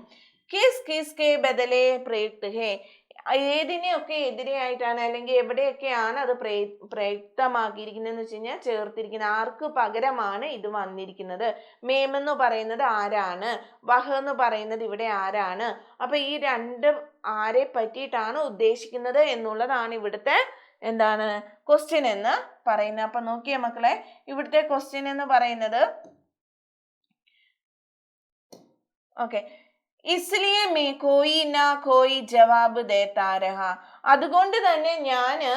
കിസ് കിസ് കെ ബദലേ പ്രയുക്ത് ഹേ, ഏതിനെയൊക്കെ എതിരെയായിട്ടാണ് അല്ലെങ്കിൽ എവിടെയൊക്കെയാണ് അത് പ്രയുക്തമാക്കിയിരിക്കുന്നതെന്ന് വെച്ച് കഴിഞ്ഞാൽ ചേർത്തിരിക്കുന്നത്, ആർക്ക് പകരമാണ് ഇത് വന്നിരിക്കുന്നത്. മേം എന്ന് പറയുന്നത് ആരാണ്, വഹ് എന്ന് പറയുന്നത് ഇവിടെ ആരാണ്. അപ്പൊ ഈ രണ്ട് ആരെ പറ്റിയിട്ടാണ് ഉദ്ദേശിക്കുന്നത് എന്നുള്ളതാണ് ഇവിടുത്തെ എന്താണ് ക്വസ്റ്റ്യൻ എന്ന് പറയുന്നത്. അപ്പൊ നോക്കിയേ മക്കളെ, ഇവിടുത്തെ ക്വസ്റ്റ്യൻ എന്ന് പറയുന്നത് ഓക്കെ, ഇസ്ലിയെ മേ കോയി നാ കോയി ജവാബ് ദേത്താ രഹാ. അതുകൊണ്ട് തന്നെ ഞാന്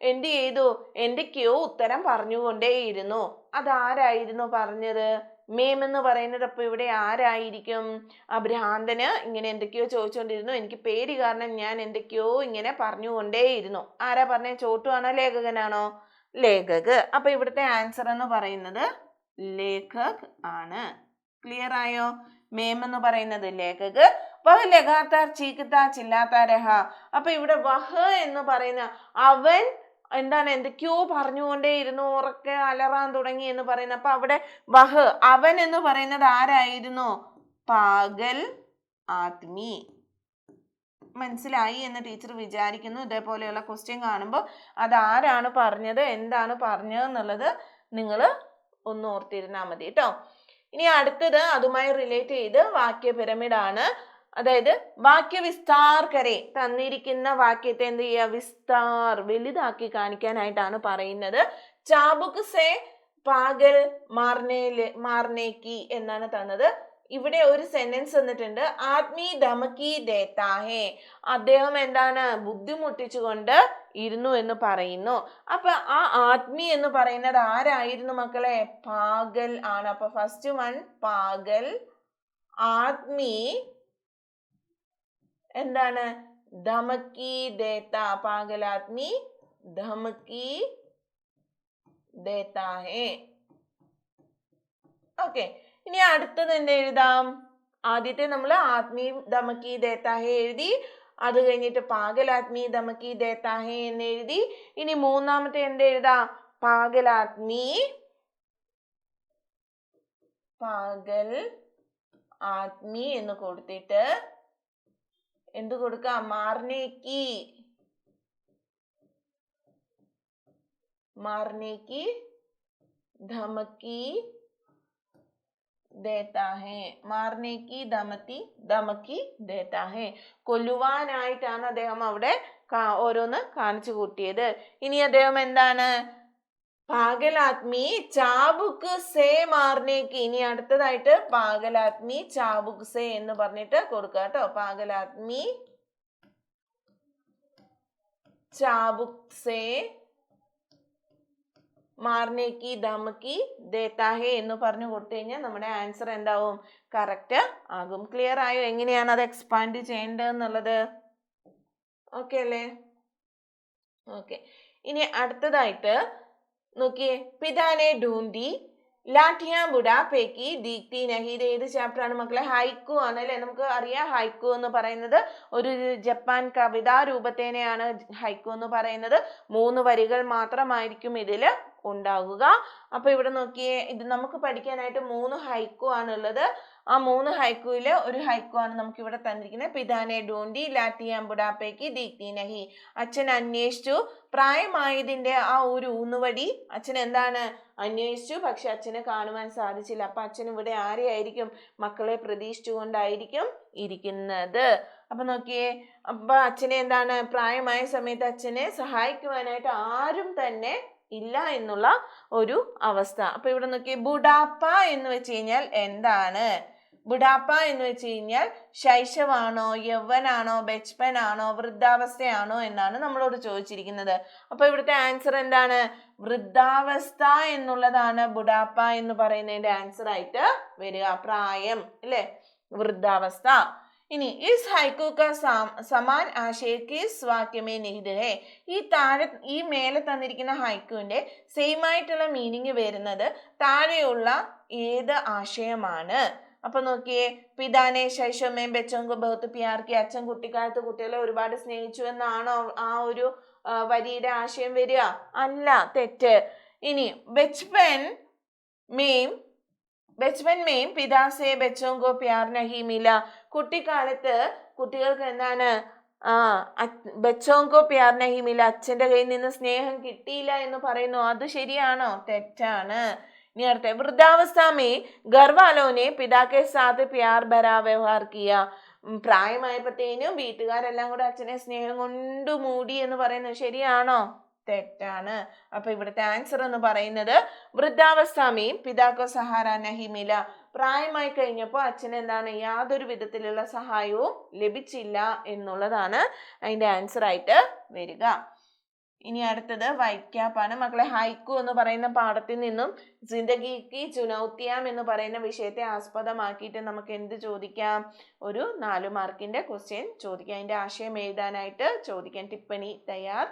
എന്ത് ചെയ്തു, എന്തൊക്കെയോ ഉത്തരം പറഞ്ഞുകൊണ്ടേയിരുന്നു. അതാരായിരുന്നു പറഞ്ഞത്? മേം എന്ന് പറയുന്നത് അപ്പൊ ഇവിടെ ആരായിരിക്കും? ആ ഭ്രാന്തന് ഇങ്ങനെ എന്തൊക്കെയോ ചോദിച്ചുകൊണ്ടിരുന്നു. എനിക്ക് പേടി കാരണം ഞാൻ എന്തൊക്കെയോ ഇങ്ങനെ പറഞ്ഞുകൊണ്ടേയിരുന്നു. ആരാ പറഞ്ഞേ? ചോട്ടുവാണോ ലേഖകനാണോ? ലേഖക്. അപ്പൊ ഇവിടുത്തെ ആൻസർ എന്ന് പറയുന്നത് ലേഖക് ആണ്. ക്ലിയർ ആയോ? മേം എന്ന് പറയുന്നത് ലേഖക്. വഹ് ലഗാതാർ ചീഖത്താ ചില്ലാത്താ രഹാ. അപ്പൊ ഇവിടെ വഹ് എന്ന് പറയുന്ന അവൻ എന്താണ്, എന്തൊക്കെയോ പറഞ്ഞുകൊണ്ടേയിരുന്നു, ഉറക്കെ അലറാൻ തുടങ്ങി എന്ന് പറയുന്നത്. അപ്പൊ അവിടെ വഹ് അവൻ എന്ന് പറയുന്നത് ആരായിരുന്നു? പാഗൽ ആദ്മി. മനസ്സിലായി എന്ന് ടീച്ചർ വിചാരിക്കുന്നു. ഇതേപോലെയുള്ള ക്വസ്റ്റ്യൻ കാണുമ്പോൾ അത് ആരാണ് പറഞ്ഞത്, എന്താണ് പറഞ്ഞത് എന്നുള്ളത് നിങ്ങൾ ഒന്ന് ഓർത്തിരുന്നാൽ മതി കേട്ടോ. ഇനി അടുത്തത് അതുമായി റിലേറ്റ് ചെയ്ത് വാക്യ പിരമിഡ് ആണ്. അതായത് വാക്യ വിസ്താർ കരെ, തന്നിരിക്കുന്ന വാക്യത്തെ എന്ത് ചെയ്യുക? വിസ്താർ, വലുതാക്കി കാണിക്കാനായിട്ടാണ് പറയുന്നത്. ചാബുക് സെ പാഗൽ മാർനേക്കി എന്നാണ് തന്നത്. ഇവിടെ ഒരു സെന്റൻസ് തന്നിട്ടുണ്ട്, ആത്മീ ധമക്കി ദേത്താ ഹേ. അദ്ദേഹം എന്താണ്, ബുദ്ധിമുട്ടിച്ചുകൊണ്ട് ഇരുന്നു എന്ന് പറയുന്നു. അപ്പൊ ആ ആത്മീ എന്ന് പറയുന്നത് ആരായിരുന്നു മക്കളെ? പാഗൽ ആണ്. അപ്പൊ ഫസ്റ്റ് വൺ പാഗൽ, ആത്മീ എന്താണ്? ധമക്കി ദേത്താ. പാഗൽ ആത്മീ ധമക്കി ദേത്താ ഹേ. ഓക്കെ, ഇനി അടുത്തത് എന്ത് എഴുതാം? ആദ്യത്തെ നമ്മൾ ആത്മീ ധമക്കി ദേത്താ ഹേ എഴുതി. അത് കഴിഞ്ഞിട്ട് പാഗൽ ആത്മീ ധമക്കി ദേത്താ ഹേ എന്ന് എഴുതി. ഇനി മൂന്നാമത്തെ എന്ത് എഴുതാം? പാഗൽ ആത്മീ എന്ന് കൊടുത്തിട്ട് എന്ത് കൊടുക്കാം? മാർനേക്കി ധമക്കി ദേത്താ ഹേ. മാർനേക്കി ധമക്കി ദേത്താ ഹേ. കൊല്ലുവാനായിട്ടാണ് അദ്ദേഹം അവിടെ ഓരോന്ന് കാണിച്ചു കൂട്ടിയത്. ഇനി അദ്ദേഹം എന്താണ്? പാഗൽ ആദ്മി ചാബുക് സേ മാർനേക്കി. ഇനി അടുത്തതായിട്ട് പാഗൽ ആദ്മി ചാബുക് സേ എന്ന് പറഞ്ഞിട്ട് കൊടുക്കുക കേട്ടോ. പാഗൽ ആദ്മി ചാബുക് സേ മാർനേക്കി ധമക്കി ദേത്താ ഹേ എന്ന് പറഞ്ഞു കൊടുത്തു കഴിഞ്ഞാൽ നമ്മുടെ ആൻസർ എന്താവും? കറക്റ്റ് ആകും. ക്ലിയർ ആയോ എങ്ങനെയാണ് അത് എക്സ്പാൻഡ് ചെയ്യേണ്ടതെന്നുള്ളത്? ഓക്കെ അല്ലേ? ഓക്കെ, ഇനി അടുത്തതായിട്ട് നോക്കിയേ, പിതാനെ ഢൂണ്ടി ലാഠിയാ ബുഡാപ്പേക്ക് ദീപ്തി നഹി. ഇത് ഏത് ചാപ്റ്റർ ആണ് മക്കളെ? ഹൈക്കു ആണ് അല്ലെ? നമുക്ക് അറിയാം ഹൈക്കു എന്ന് പറയുന്നത് ഒരു ജപ്പാൻ കവിതാ രൂപത്തേനെയാണ് ഹൈക്കു എന്ന് പറയുന്നത്. 3 വരികൾ മാത്രമായിരിക്കും ഇതിൽ ഉണ്ടാകുക. അപ്പൊ ഇവിടെ നോക്കിയേ, ഇത് നമുക്ക് പഠിക്കാനായിട്ട് 3 ഹൈക്കു ആണുള്ളത്. ആ 3 ഹൈക്കുവില് ഒരു ഹൈക്കു ആണ് നമുക്ക് ഇവിടെ തന്നിരിക്കുന്നത്. പിതാനെ ഡൂണ്ടി ലാഠിയാ ബുഡാപ്പേക്ക് ദീപ്തി നഹി. അച്ഛൻ അന്വേഷിച്ചു, പ്രായമായതിന്റെ ആ ഒരു ഊന്നുവടി അച്ഛൻ എന്താണ് അന്വേഷിച്ചു, പക്ഷെ അച്ഛനെ കാണുവാൻ സാധിച്ചില്ല. അപ്പൊ അച്ഛൻ ഇവിടെ ആരെയായിരിക്കും? മക്കളെ പ്രതീക്ഷിച്ചുകൊണ്ടായിരിക്കും ഇരിക്കുന്നത്. അപ്പൊ നോക്കിയേ, അപ്പൊ അച്ഛനെ എന്താണ്, പ്രായമായ സമയത്ത് അച്ഛനെ സഹായിക്കുവാനായിട്ട് ആരും തന്നെ ഇല്ല എന്നുള്ള ഒരു അവസ്ഥ. അപ്പൊ ഇവിടെ നോക്കിയേ, ബുഡാപ്പ എന്ന് വെച്ച് കഴിഞ്ഞാൽ എന്താണ്? ബുഡാപ്പ എന്ന് വെച്ച് കഴിഞ്ഞാൽ ശൈശവാണോ, യൗവനാണോ, ബച്പനാണോ, വൃദ്ധാവസ്ഥയാണോ എന്നാണ് നമ്മളോട് ചോദിച്ചിരിക്കുന്നത്. അപ്പൊ ഇവിടുത്തെ ആൻസർ എന്താണ്? വൃദ്ധാവസ്ഥ എന്നുള്ളതാണ് ബുഡാപ്പ എന്ന് പറയുന്നതിന്റെ ആൻസർ ആയിട്ട് വരിക. പ്രായം അല്ലെ, വൃദ്ധാവസ്ഥ. ഇനി ഇസ് ഹൈക്കു കാ സമാൻ ആശയ കിസ് വാക്യമേ നിഹിത് ഹേ. ഈ മേലെ തന്നിരിക്കുന്ന ഹൈക്കുവിന്റെ സെയിം ആയിട്ടുള്ള മീനിങ് വരുന്നത് താഴെയുള്ള ഏത് ആശയമാണ്? അപ്പൊ നോക്കിയേ, പിതാനെ ശൈശവമേ ബച്ചോങ്കോ ബഹുത്ത് പ്യാർ കി. അച്ഛൻ കുട്ടിക്കാലത്ത് കുട്ടികളെ ഒരുപാട് സ്നേഹിച്ചു എന്നാണോ ആ ഒരു വരിയുടെ ആശയം വരിക? അല്ല, തെറ്റ്. ഇനി ബച്പൻ മേം പിതാസെ ബച്ചോങ്കോ പ്യാർ നഹി മില. കുട്ടിക്കാലത്ത് കുട്ടികൾക്ക് എന്താണ്? ബച്ചോങ്കോ പ്യാർ നഹി മില, അച്ഛന്റെ കയ്യിൽ നിന്ന് സ്നേഹം കിട്ടിയില്ല എന്ന് പറയുന്നു. അത് ശരിയാണോ? തെറ്റാണ്. ഇനി അടുത്ത, വൃദ്ധാവസ്ഥമേ ഗർവാലോനെ പിതാക്കെ സാത്ത് പ്യാർ ഭരാ വ്യവഹാർ കിയ. പ്രായമായപ്പോഴത്തേനും വീട്ടുകാരെല്ലാം കൂടെ അച്ഛനെ സ്നേഹം കൊണ്ട് മൂടി എന്ന് പറയുന്നത് ശരിയാണോ? തെറ്റാണ്. അപ്പൊ ഇവിടുത്തെ ആൻസർ എന്ന് പറയുന്നത് വൃദ്ധാവസ്ഥമേ പിതാക്കോ സഹാര നഹി മില. പ്രായമായി കഴിഞ്ഞപ്പോൾ അച്ഛന് എന്താണ് യാതൊരു വിധത്തിലുള്ള സഹായവും ലഭിച്ചില്ല എന്നുള്ളതാണ് അതിന്റെ ആൻസർ ആയിട്ട് വരിക. ഇനി അടുത്തത് വൈറ്റ് ക്യാപ്പ് ആണ് മക്കളെ. ഹൈക്കു എന്ന് പറയുന്ന പാഠത്തിൽ നിന്നും ജിന്ദഗി കി ചുനൗത്തിയാം എന്ന് പറയുന്ന വിഷയത്തെ ആസ്പദമാക്കിയിട്ട് നമുക്ക് എന്ത് ചോദിക്കാം? ഒരു 4 മാർക്കിന്റെ ക്വസ്റ്റ്യൻ ചോദിക്കാം. അതിന്റെ ആശയം എഴുതാനായിട്ട് ചോദിക്കാം. ടിപ്പണി തയ്യാർ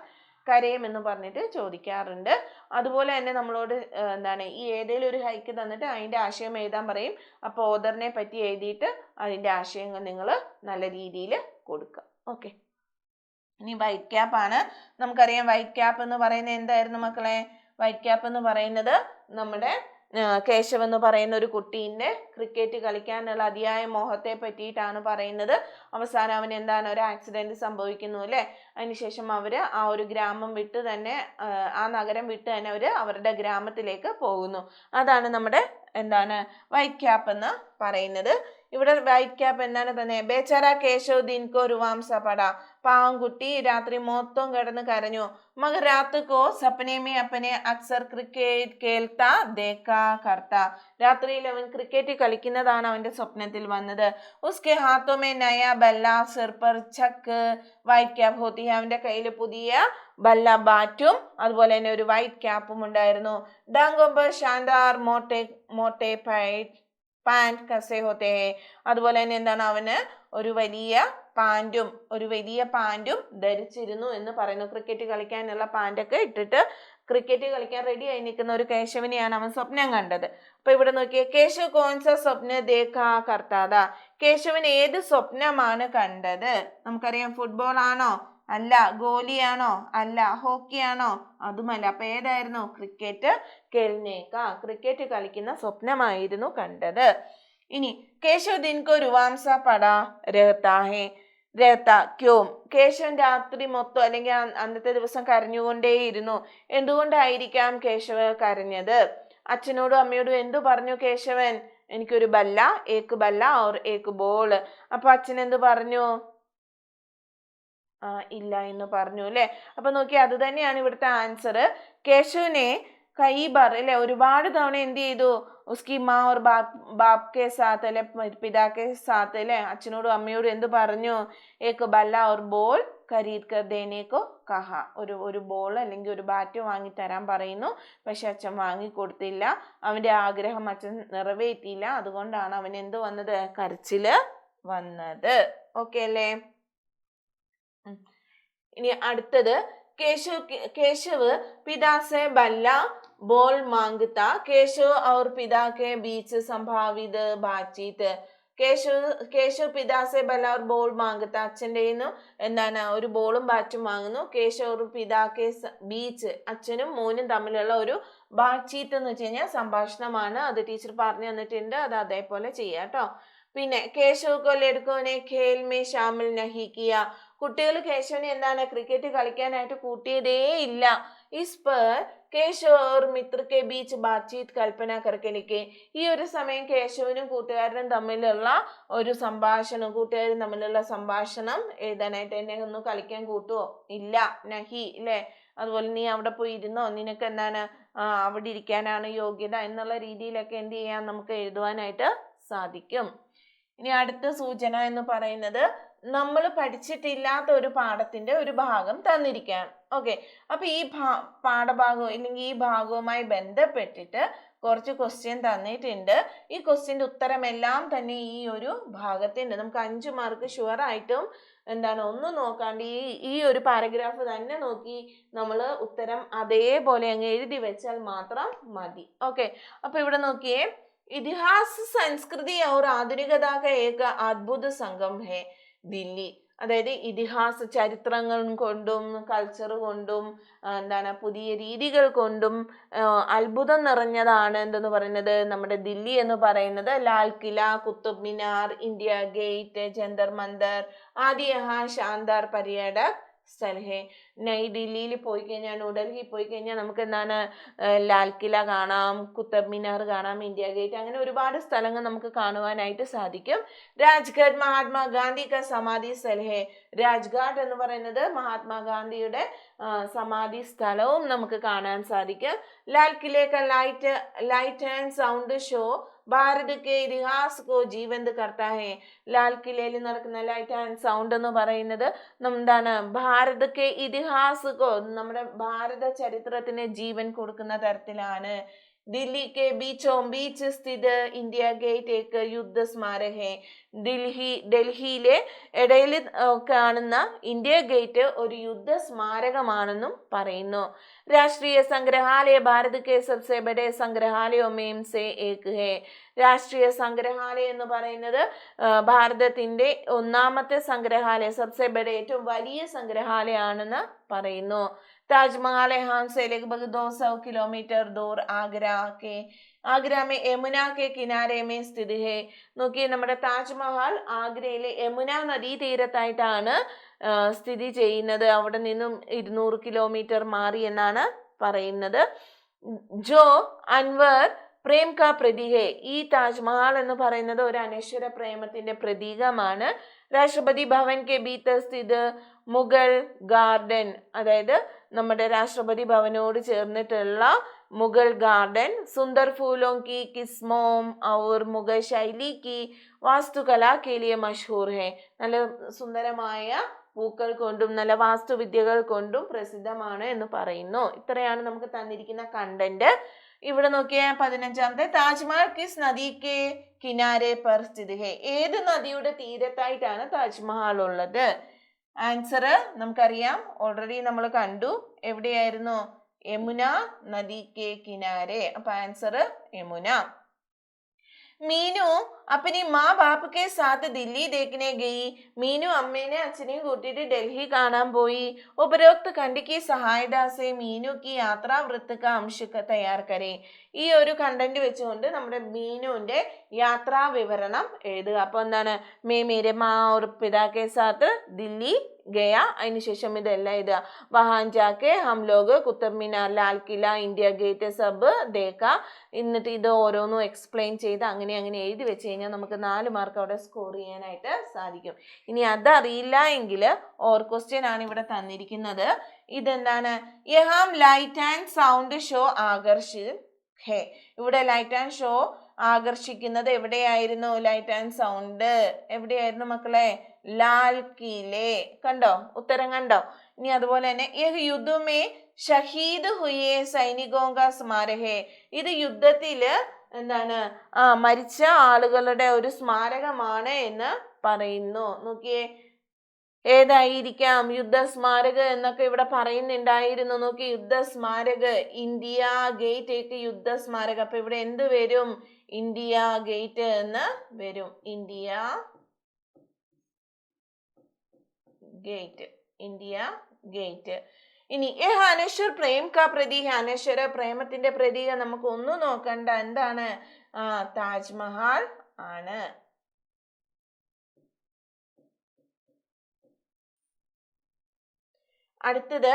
കരയും എന്ന് പറഞ്ഞിട്ട് ചോദിക്കാറുണ്ട്. അതുപോലെ തന്നെ നമ്മളോട് എന്താണ് ഈ ഏതെങ്കിലും ഒരു ഹൈക്ക് തന്നിട്ട് അതിന്റെ ആശയം എഴുതാൻ പറയും. അപ്പോൾ ഓദറിനെ പറ്റി എഴുതിയിട്ട് അതിന്റെ ആശയങ്ങൾ നിങ്ങൾ നല്ല രീതിയിൽ കൊടുക്കുക. ഓക്കെ. ഇനി വൈറ്റ് ക്യാപ്പ് ആണ്. നമുക്കറിയാം വൈറ്റ് ക്യാപ്പ് എന്ന് പറയുന്നത് എന്തായിരുന്നു മക്കളെ? വൈറ്റ് ക്യാപ്പ് എന്ന് പറയുന്നത് നമ്മുടെ കേശവ് എന്ന് പറയുന്ന ഒരു കുട്ടീൻ്റെ ക്രിക്കറ്റ് കളിക്കാനുള്ള അതിയായ മോഹത്തെ പറ്റിയിട്ടാണ് പറയുന്നത്. അവസാനം അവന് എന്താണ് ഒരു ആക്സിഡന്റ് സംഭവിക്കുന്നു അല്ലേ. അതിനുശേഷം അവര് ആ ഒരു ഗ്രാമം വിട്ട് തന്നെ ആ നഗരം വിട്ട് തന്നെ അവര് അവരുടെ ഗ്രാമത്തിലേക്ക് പോകുന്നു. അതാണ് നമ്മുടെ എന്താണ് വൈറ്റ് ക്യാപ്പ് എന്ന് പറയുന്നത്. ഇവിടെ വൈറ്റ് ക്യാപ്പ് എന്താണ് തന്നെ? ബേച്ചാര കേശവ് ദിൻകോ രുവാംസ പട. പാവം കുട്ടി രാത്രി മൊത്തം കിടന്ന് കരഞ്ഞു. മഗർ രാത് കോ സപ്നെ മേ അപ്പനെ അക്സർ ക്രിക്കറ്റ് കേൾത്താ ദേക്കാ കർത്താ. രാത്രിയിൽ അവൻ ക്രിക്കറ്റ് കളിക്കുന്നതാണ് അവന്റെ സ്വപ്നത്തിൽ വന്നത്. ഉസ്കെ ഹാത്തോ മേ നയ ബല്ല സിർ പർ ചക്ക് വൈറ്റ് ക്യാപ്പ് ഹോത്തി. അവന്റെ കയ്യിൽ പുതിയ ബല്ല ബാറ്റും അതുപോലെ തന്നെ ഒരു വൈറ്റ് ക്യാപ്പും ഉണ്ടായിരുന്നു. ഡാങ്കോമ്പ് ഷാൻഡാർ മോട്ടെ മോട്ടെ പാൻറ് കസേ ഹോത്തെ. അതുപോലെ തന്നെ എന്താണ് അവന് ഒരു വലിയ പാൻറ്റും ധരിച്ചിരുന്നു എന്ന് പറയുന്നു. ക്രിക്കറ്റ് കളിക്കാനുള്ള പാൻറ്റൊക്കെ ഇട്ടിട്ട് ക്രിക്കറ്റ് കളിക്കാൻ റെഡി ആയി നിൽക്കുന്ന ഒരു കേശവനെയാണ് അവൻ സ്വപ്നം കണ്ടത്. അപ്പൊ ഇവിടെ നോക്കിയേ, കേശവ് കോൺസ സ്വപ്ന ദേഖാ കർത്താദാ. കേശവൻ ഏത് സ്വപ്നമാണ് കണ്ടത്? നമുക്കറിയാം ഫുട്ബോൾ ആണോ? അല്ല. ഗോലിയാണോ? അല്ല. ഹോക്കിയാണോ? അതുമല്ല. അപ്പൊ ഏതായിരുന്നു? ക്രിക്കറ്റ് കേൾനേക്ക, ക്രിക്കറ്റ് കളിക്കുന്ന സ്വപ്നമായിരുന്നു കണ്ടത്. ഇനി കേശവ് ദിൻകോ രുവാംസ പടാ രഹത്താ ഹേ രഹത്ത ക്യോം. കേശവൻ രാത്രി മൊത്തം അല്ലെങ്കിൽ അന്നത്തെ ദിവസം കരഞ്ഞുകൊണ്ടേയിരുന്നു. എന്തുകൊണ്ടായിരിക്കാം കേശവ് കരഞ്ഞത്? അച്ഛനോടും അമ്മയോടും എന്തു പറഞ്ഞു കേശവൻ? എനിക്കൊരു ബല്ല, ഏക്ക് ബല്ല ഓർ ഏക്ക് ബോൾ. അപ്പൊ അച്ഛൻ എന്തു പറഞ്ഞു? ഇല്ല എന്ന് പറഞ്ഞു അല്ലെ. അപ്പൊ നോക്കി, അത് തന്നെയാണ് ഇവിടുത്തെ ആൻസർ. കേശവനെ കൈ ബാർ അല്ലെ ഒരുപാട് തവണ എന്ത് ചെയ്തു? ഉസ്കി മാ ഓർ ബാപ് കെ സാത്ത് അല്ലെ പിതാ കെ സാത്ത് അല്ലെ അച്ഛനോടും അമ്മയോടും എന്ത് പറഞ്ഞു? ഏക്ക് ബല്ല ഓർ ബോൾ ഖരീദ് കർ ദേനെ കോ കഹ. ഒരു ബോൾ അല്ലെങ്കിൽ ഒരു ബാറ്റ് വാങ്ങി തരാൻ പറയുന്നു. പക്ഷെ അച്ഛൻ വാങ്ങി കൊടുത്തില്ല. അവന്റെ ആഗ്രഹം അച്ഛൻ നിറവേറ്റിയില്ല. അതുകൊണ്ടാണ് അവൻ എന്ത് വന്നത്? കരച്ചില് വന്നത്. ഓക്കെ അല്ലേ? ഇനി അടുത്തത് കേശവ് पिता से बल्ला बॉल मांगता केशव और पिता के बीच संभावित बातचीत. കേശവ് പിതാസെ ബല്ല ഓർ ബോൾ മാങ്കത്ത. അച്ഛൻ്റെ എന്താണ് ഒരു ബോളും ബാറ്റും വാങ്ങുന്നു. കേശവ് ഓർ പിതാക്കെ ബീച്ച്, അച്ഛനും മോനും തമ്മിലുള്ള ഒരു ബാറ്റ്ചീത്ത് എന്ന് വെച്ച് കഴിഞ്ഞാൽ സംഭാഷണമാണ്. അത് ടീച്ചർ പറഞ്ഞു തന്നിട്ടുണ്ട്. അത് അതേപോലെ ചെയ്യാം കേട്ടോ. പിന്നെ കേശവ് കോ ലഡ്കോനെ ഖേൽ മേ ഷാമിൽ നഹി കിയ. കുട്ടികൾ കേശവനെ എന്താണ് ക്രിക്കറ്റ് കളിക്കാനായിട്ട് കൂട്ടിയതേ ഇല്ല. ഇസ് പർ കേശവ് ഓർ മിത്ര കെ ബീച്ച് ബാത്ചീത് കൽപ്പന കർക്കെ ലിഖെ. ഈ ഒരു സമയം കേശവനും കൂട്ടുകാരനും തമ്മിലുള്ള ഒരു സംഭാഷണം, കൂട്ടുകാരും തമ്മിലുള്ള സംഭാഷണം എഴുതാനായിട്ട് എന്നെ ഒന്ന് കളിക്കാൻ കൂട്ടുവോ? ഇല്ല. നഹി ഇല്ലേ. അതുപോലെ നീ അവിടെ പോയി ഇരുന്നോ, നിനക്ക് എന്താണ് അവിടെ ഇരിക്കാനാണ് യോഗ്യത എന്നുള്ള രീതിയിലൊക്കെ എന്ത് ചെയ്യാൻ നമുക്ക് എഴുതുവാനായിട്ട് സാധിക്കും. ഇനി അടുത്ത സൂചന എന്ന് പറയുന്നത് നമ്മൾ പഠിച്ചിട്ടില്ലാത്ത ഒരു പാഠത്തിന്റെ ഒരു ഭാഗം തന്നിരിക്കുകയാണ്. ഓക്കെ. അപ്പൊ ഈ പാഠഭാഗവും അല്ലെങ്കിൽ ഈ ഭാഗവുമായി ബന്ധപ്പെട്ടിട്ട് കുറച്ച് ക്വസ്റ്റ്യൻ തന്നിട്ടുണ്ട്. ഈ ക്വസ്റ്റ്യന്റെ ഉത്തരമെല്ലാം തന്നെ ഈ ഒരു ഭാഗത്തുണ്ട്. നമുക്ക് 5 മാർക്ക് ഷുവർ ആയിട്ടും എന്താണ് ഒന്നും നോക്കാണ്ട് ഈ ഒരു പാരഗ്രാഫ് തന്നെ നോക്കി നമ്മൾ ഉത്തരം അതേപോലെ അങ്ങ് എഴുതി വെച്ചാൽ മാത്രം മതി. ഓക്കെ. അപ്പൊ ഇവിടെ നോക്കിയേ, ഇതിഹാസ സംസ്കൃതി और आधुनिकता का एक अद्भुत संगम है ദില്ലി. അതായത് ഇതിഹാസ ചരിത്രങ്ങൾ കൊണ്ടും കൾച്ചർ കൊണ്ടും എന്താണ് പുതിയ രീതികൾ കൊണ്ടും അത്ഭുതം നിറഞ്ഞതാണ് എന്തെന്ന് പറയുന്നത് നമ്മുടെ ദില്ലി എന്ന് പറയുന്നത്. ലാൽ കില, കുത്തുബ് മിനാർ, ഇന്ത്യ ഗേറ്റ്, ജന്തർ മന്ദർ ആദി യഹാ ശാൻദാർ പര്യടക് സ്ഥൽ ഹേ. ദില്ലിയിൽ പോയി കഴിഞ്ഞാൽ, ന്യൂഡൽഹി പോയി കഴിഞ്ഞാൽ നമുക്ക് എന്താണ് ലാൽ കില കാണാം, കുത്തബ് മിനാർ കാണാം, ഇന്ത്യ ഗേറ്റ്, അങ്ങനെ ഒരുപാട് സ്ഥലങ്ങൾ നമുക്ക് കാണുവാനായിട്ട് സാധിക്കും. രാജ്ഘാട്ട് മഹാത്മാഗാന്ധി ക സമാധി സ്ഥൽ ഹേ. രാജ്ഘാട്ട് എന്ന് പറയുന്നത് മഹാത്മാഗാന്ധിയുടെ സമാധി സ്ഥലവും നമുക്ക് കാണാൻ സാധിക്കും. ലാൽ കിലെ ക light and sound show Bharat കെ ഇതിഹാസ് കോ ജീവന്ത് കർത്താ ഹെ. ലാൽ കിലയിൽ നടക്കുന്ന ലൈറ്റ് ആൻഡ് സൗണ്ട് എന്ന് പറയുന്നത് എന്താണ്? ഭാരത് കെ ഇതിഹാസ് കോ, നമ്മുടെ ഭാരത ചരിത്രത്തിന് ജീവൻ കൊടുക്കുന്ന തരത്തിലാണ്. ദില്ലി കെ ബീച്ചോं बीच स्थित इंडिया गेट एक युद्ध स्मारक है. ഡൽഹിയിലെ ഇടയിൽ കാണുന്ന ഇന്ത്യ ഗേറ്റ് ഒരു യുദ്ധ സ്മാരകമാണെന്നും പറയുന്നു. രാഷ്ട്രീയ സംഗ്രഹാലയ ഭാരത് കെ സബ്സെ ബഡെ സംഗ്രഹാലയോ മേം സെ ഏക് ഹെ. രാഷ്ട്രീയ സംഗ്രഹാലയം എന്ന് പറയുന്നത് ഭാരതത്തിന്റെ ഒന്നാമത്തെ സംഗ്രഹാലയം, സബ്സെ ബഡെ ഏറ്റവും വലിയ സംഗ്രഹാലയമാണെന്ന് പറയുന്നു. ताजमहल यहाँ से लगभग 200 किलोमीटर दूर आगरा में यमुना के किनारे में स्थित है. നോക്കി, നമ്മുടെ താജ്മഹൽ ആഗ്രയിലെ യമുന നദീ തീരത്തായിട്ടാണ് സ്ഥിതി ചെയ്യുന്നത്. അവിടെ നിന്നും 200 കിലോമീറ്റർ മാറി എന്നാണ് പറയുന്നത്. ജോ അൻവർ പ്രേം കാ പ്രതീക. ഈ താജ്മഹൽ എന്ന് പറയുന്നത് ഒരു അനശ്വര പ്രേമത്തിന്റെ പ്രതീകമാണ്. രാഷ്ട്രപതി ഭവൻ കെ ഭീതർ സ്ഥിത് മുഗൾ ഗാർഡൻ, അതായത് നമ്മുടെ രാഷ്ട്രപതി ഭവനോട് ചേർന്നിട്ടുള്ള മുഗൾ ഗാർഡൻ സുന്ദർ ഫൂലോं की किस्मों और मुगल शैली की वास्तुकला के लिए मशहूर है. നല്ല സുന്ദരമായ പൂക്കൾ കൊണ്ടും നല്ല വാസ്തുവിദ്യകൾ കൊണ്ടും പ്രസിദ്ധമാണ് എന്ന് പറയുന്നു. ഇത്രയാണ് നമുക്ക് തന്നിരിക്കുന്ന കണ്ടന്റ്. ഇവിടെ നോക്കിയ 15ാമത്തെ, താജ്മഹൽ കിസ് നദി കെ കിനാരെ പർ സ്ഥിത് ഹെ. ഏത് നദിയുടെ തീരത്തായിട്ടാണ് താജ്മഹൽ ഉള്ളത്? ആൻസർ നമുക്കറിയാം, ഓൾറെഡി നമ്മൾ കണ്ടു. എവിടെയായിരുന്നു? യമുന നദി കെ കിനാരെ. അപ്പൊ ആൻസർ യമുന. മീനു अपनी माँ बाप के साथ दिल्ली देखने गई. മീനു അമ്മേനെ അച്ഛനെയും കൂട്ടിയിട്ട് ഡൽഹി കാണാൻ പോയി. ഉപരോക്ത ഖണ്ഡ് की सहायता से मीनू की यात्रा वृत्त का अंश तैयार करें. ഈ ഒരു കണ്ടന്റ് വെച്ചുകൊണ്ട് നമ്മുടെ മീനുവിന്റെ യാത്രാ വിവരണം എഴുതുക. അപ്പൊ എന്താണ്? मैं मेरे माँ और पिता के साथ दिल्ली गया. അതിനുശേഷം ഇതെല്ലാം എഴുതുക. वहाँ जाके हम लोग कुतुब मीनार, लाल किला, इंडिया गेट सब देखा. എന്നിട്ട് ഇത് ഓരോന്നും എക്സ്പ്ലെയിൻ ചെയ്ത് അങ്ങനെ എഴുതി വെച്ച് കഴിഞ്ഞാൽ നമുക്ക് 4 മാർക്ക് അവിടെ സ്കോർ ചെയ്യാനായിട്ട് സാധിക്കും. ഇനി അതറിയില്ല എങ്കിൽ ഓർ ക്വസ്റ്റ്യൻ ആണ് ഇവിടെ തന്നിരിക്കുന്നത്. ഇതെന്താണ്? യഹാം ലൈറ്റ് ആൻഡ് സൗണ്ട് ഷോ ആകർഷിക് ഹേ. ഇവിടെ ലൈറ്റ് ആൻഡ് ഷോ ആകർഷിക്കുന്നത് എവിടെയായിരുന്നു? ലൈറ്റ് ആൻഡ് സൗണ്ട് എവിടെയായിരുന്നു മക്കളെ? ലാൽ കിലെ. കണ്ടോ? ഉത്തരം കണ്ടോ? ഇനി അതുപോലെ തന്നെ യഹ് യുദ്ധമേ ഷഹീദ് ഹുയേ സൈനികോं का स्मारक है. ഇത് യുദ്ധത്തില് എന്താണ്? മരിച്ച ആളുകളുടെ ഒരു സ്മാരകമാണ് എന്ന് പറയുന്നു. നോക്കിയേ, ഏതായിരിക്കാം? യുദ്ധ സ്മാരക എന്നൊക്കെ ഇവിടെ പറയുന്നുണ്ടായിരുന്നു. നോക്കി, യുദ്ധ സ്മാരക ഇന്ത്യ ഗേറ്റ് ഏക്ക് യുദ്ധ സ്മാരക. അപ്പൊ ഇവിടെ എന്ത് വരും? ഇന്ത്യ ഗേറ്റ് എന്ന് വരും. India gate, India gate. ഇനി അനശ്വർ പ്രേം കാ പ്രതീക. അനശ്വര പ്രേമത്തിന്റെ പ്രതീക നമുക്ക് ഒന്നും നോക്കണ്ട. എന്താണ്? താജ്മഹൽ ആണ്. അടുത്തത്,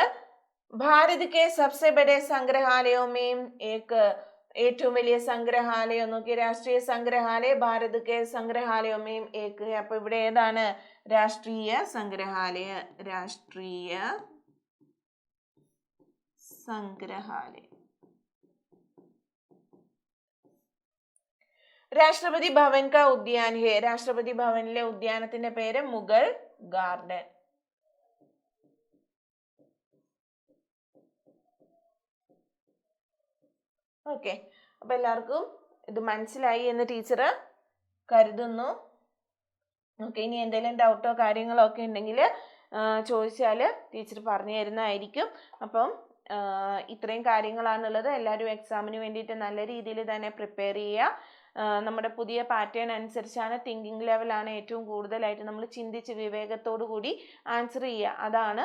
ഭാരത് കെ സബ്സെ ബഡെ സംഗ്രഹാലയോ മേം ഏക്. ഏറ്റവും വലിയ സംഗ്രഹാലയം നോക്കി, രാഷ്ട്രീയ സംഗ്രഹാലയ ഭാരത് കെ സംഗ്രഹാലയോ മേം ഏക്. അപ്പൊ ഇവിടെ ഏതാണ്? രാഷ്ട്രീയ സംഗ്രഹാലയ. രാഷ്ട്രീയ സംഗ്രഹാലയം. രാഷ്ട്രപതി ഭവൻ കാ ഉദ്യാൻ ഹെ. രാഷ്ട്രപതി ഭവനിലെ ഉദ്യാനത്തിന്റെ പേര് മുഗൾ ഗാർഡൻ. ഓക്കെ, അപ്പൊ എല്ലാവർക്കും ഇത് മനസ്സിലായി എന്ന് ടീച്ചർ കരുതുന്നു. ഓക്കെ, ഇനി എന്തെങ്കിലും ഡൗട്ടോ കാര്യങ്ങളോ ഒക്കെ ഉണ്ടെങ്കിൽ ചോദിച്ചാൽ ടീച്ചർ പറഞ്ഞു തരുന്നതായിരിക്കും. അപ്പം ഇത്രയും കാര്യങ്ങളാണുള്ളത്. എല്ലാവരും എക്സാമിന് വേണ്ടിയിട്ട് നല്ല രീതിയിൽ തന്നെ പ്രിപ്പയർ ചെയ്യുക. നമ്മുടെ പുതിയ പാറ്റേൺ അനുസരിച്ചാണ്, തിങ്കിങ് ലെവലാണ് ഏറ്റവും കൂടുതലായിട്ട് നമ്മൾ ചിന്തിച്ച് വിവേകത്തോടു കൂടി ആൻസർ ചെയ്യുക. അതാണ്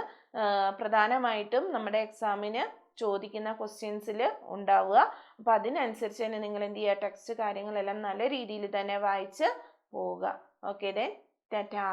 പ്രധാനമായിട്ടും നമ്മുടെ എക്സാമിന് ചോദിക്കുന്ന ക്വസ്റ്റ്യൻസിൽ ഉണ്ടാവുക. അപ്പം അതിനനുസരിച്ച് തന്നെ നിങ്ങൾ എന്ത് ചെയ്യുക? ടെക്സ്റ്റ് കാര്യങ്ങളെല്ലാം നല്ല രീതിയിൽ തന്നെ വായിച്ച് പോവുക. Okay, then Tata.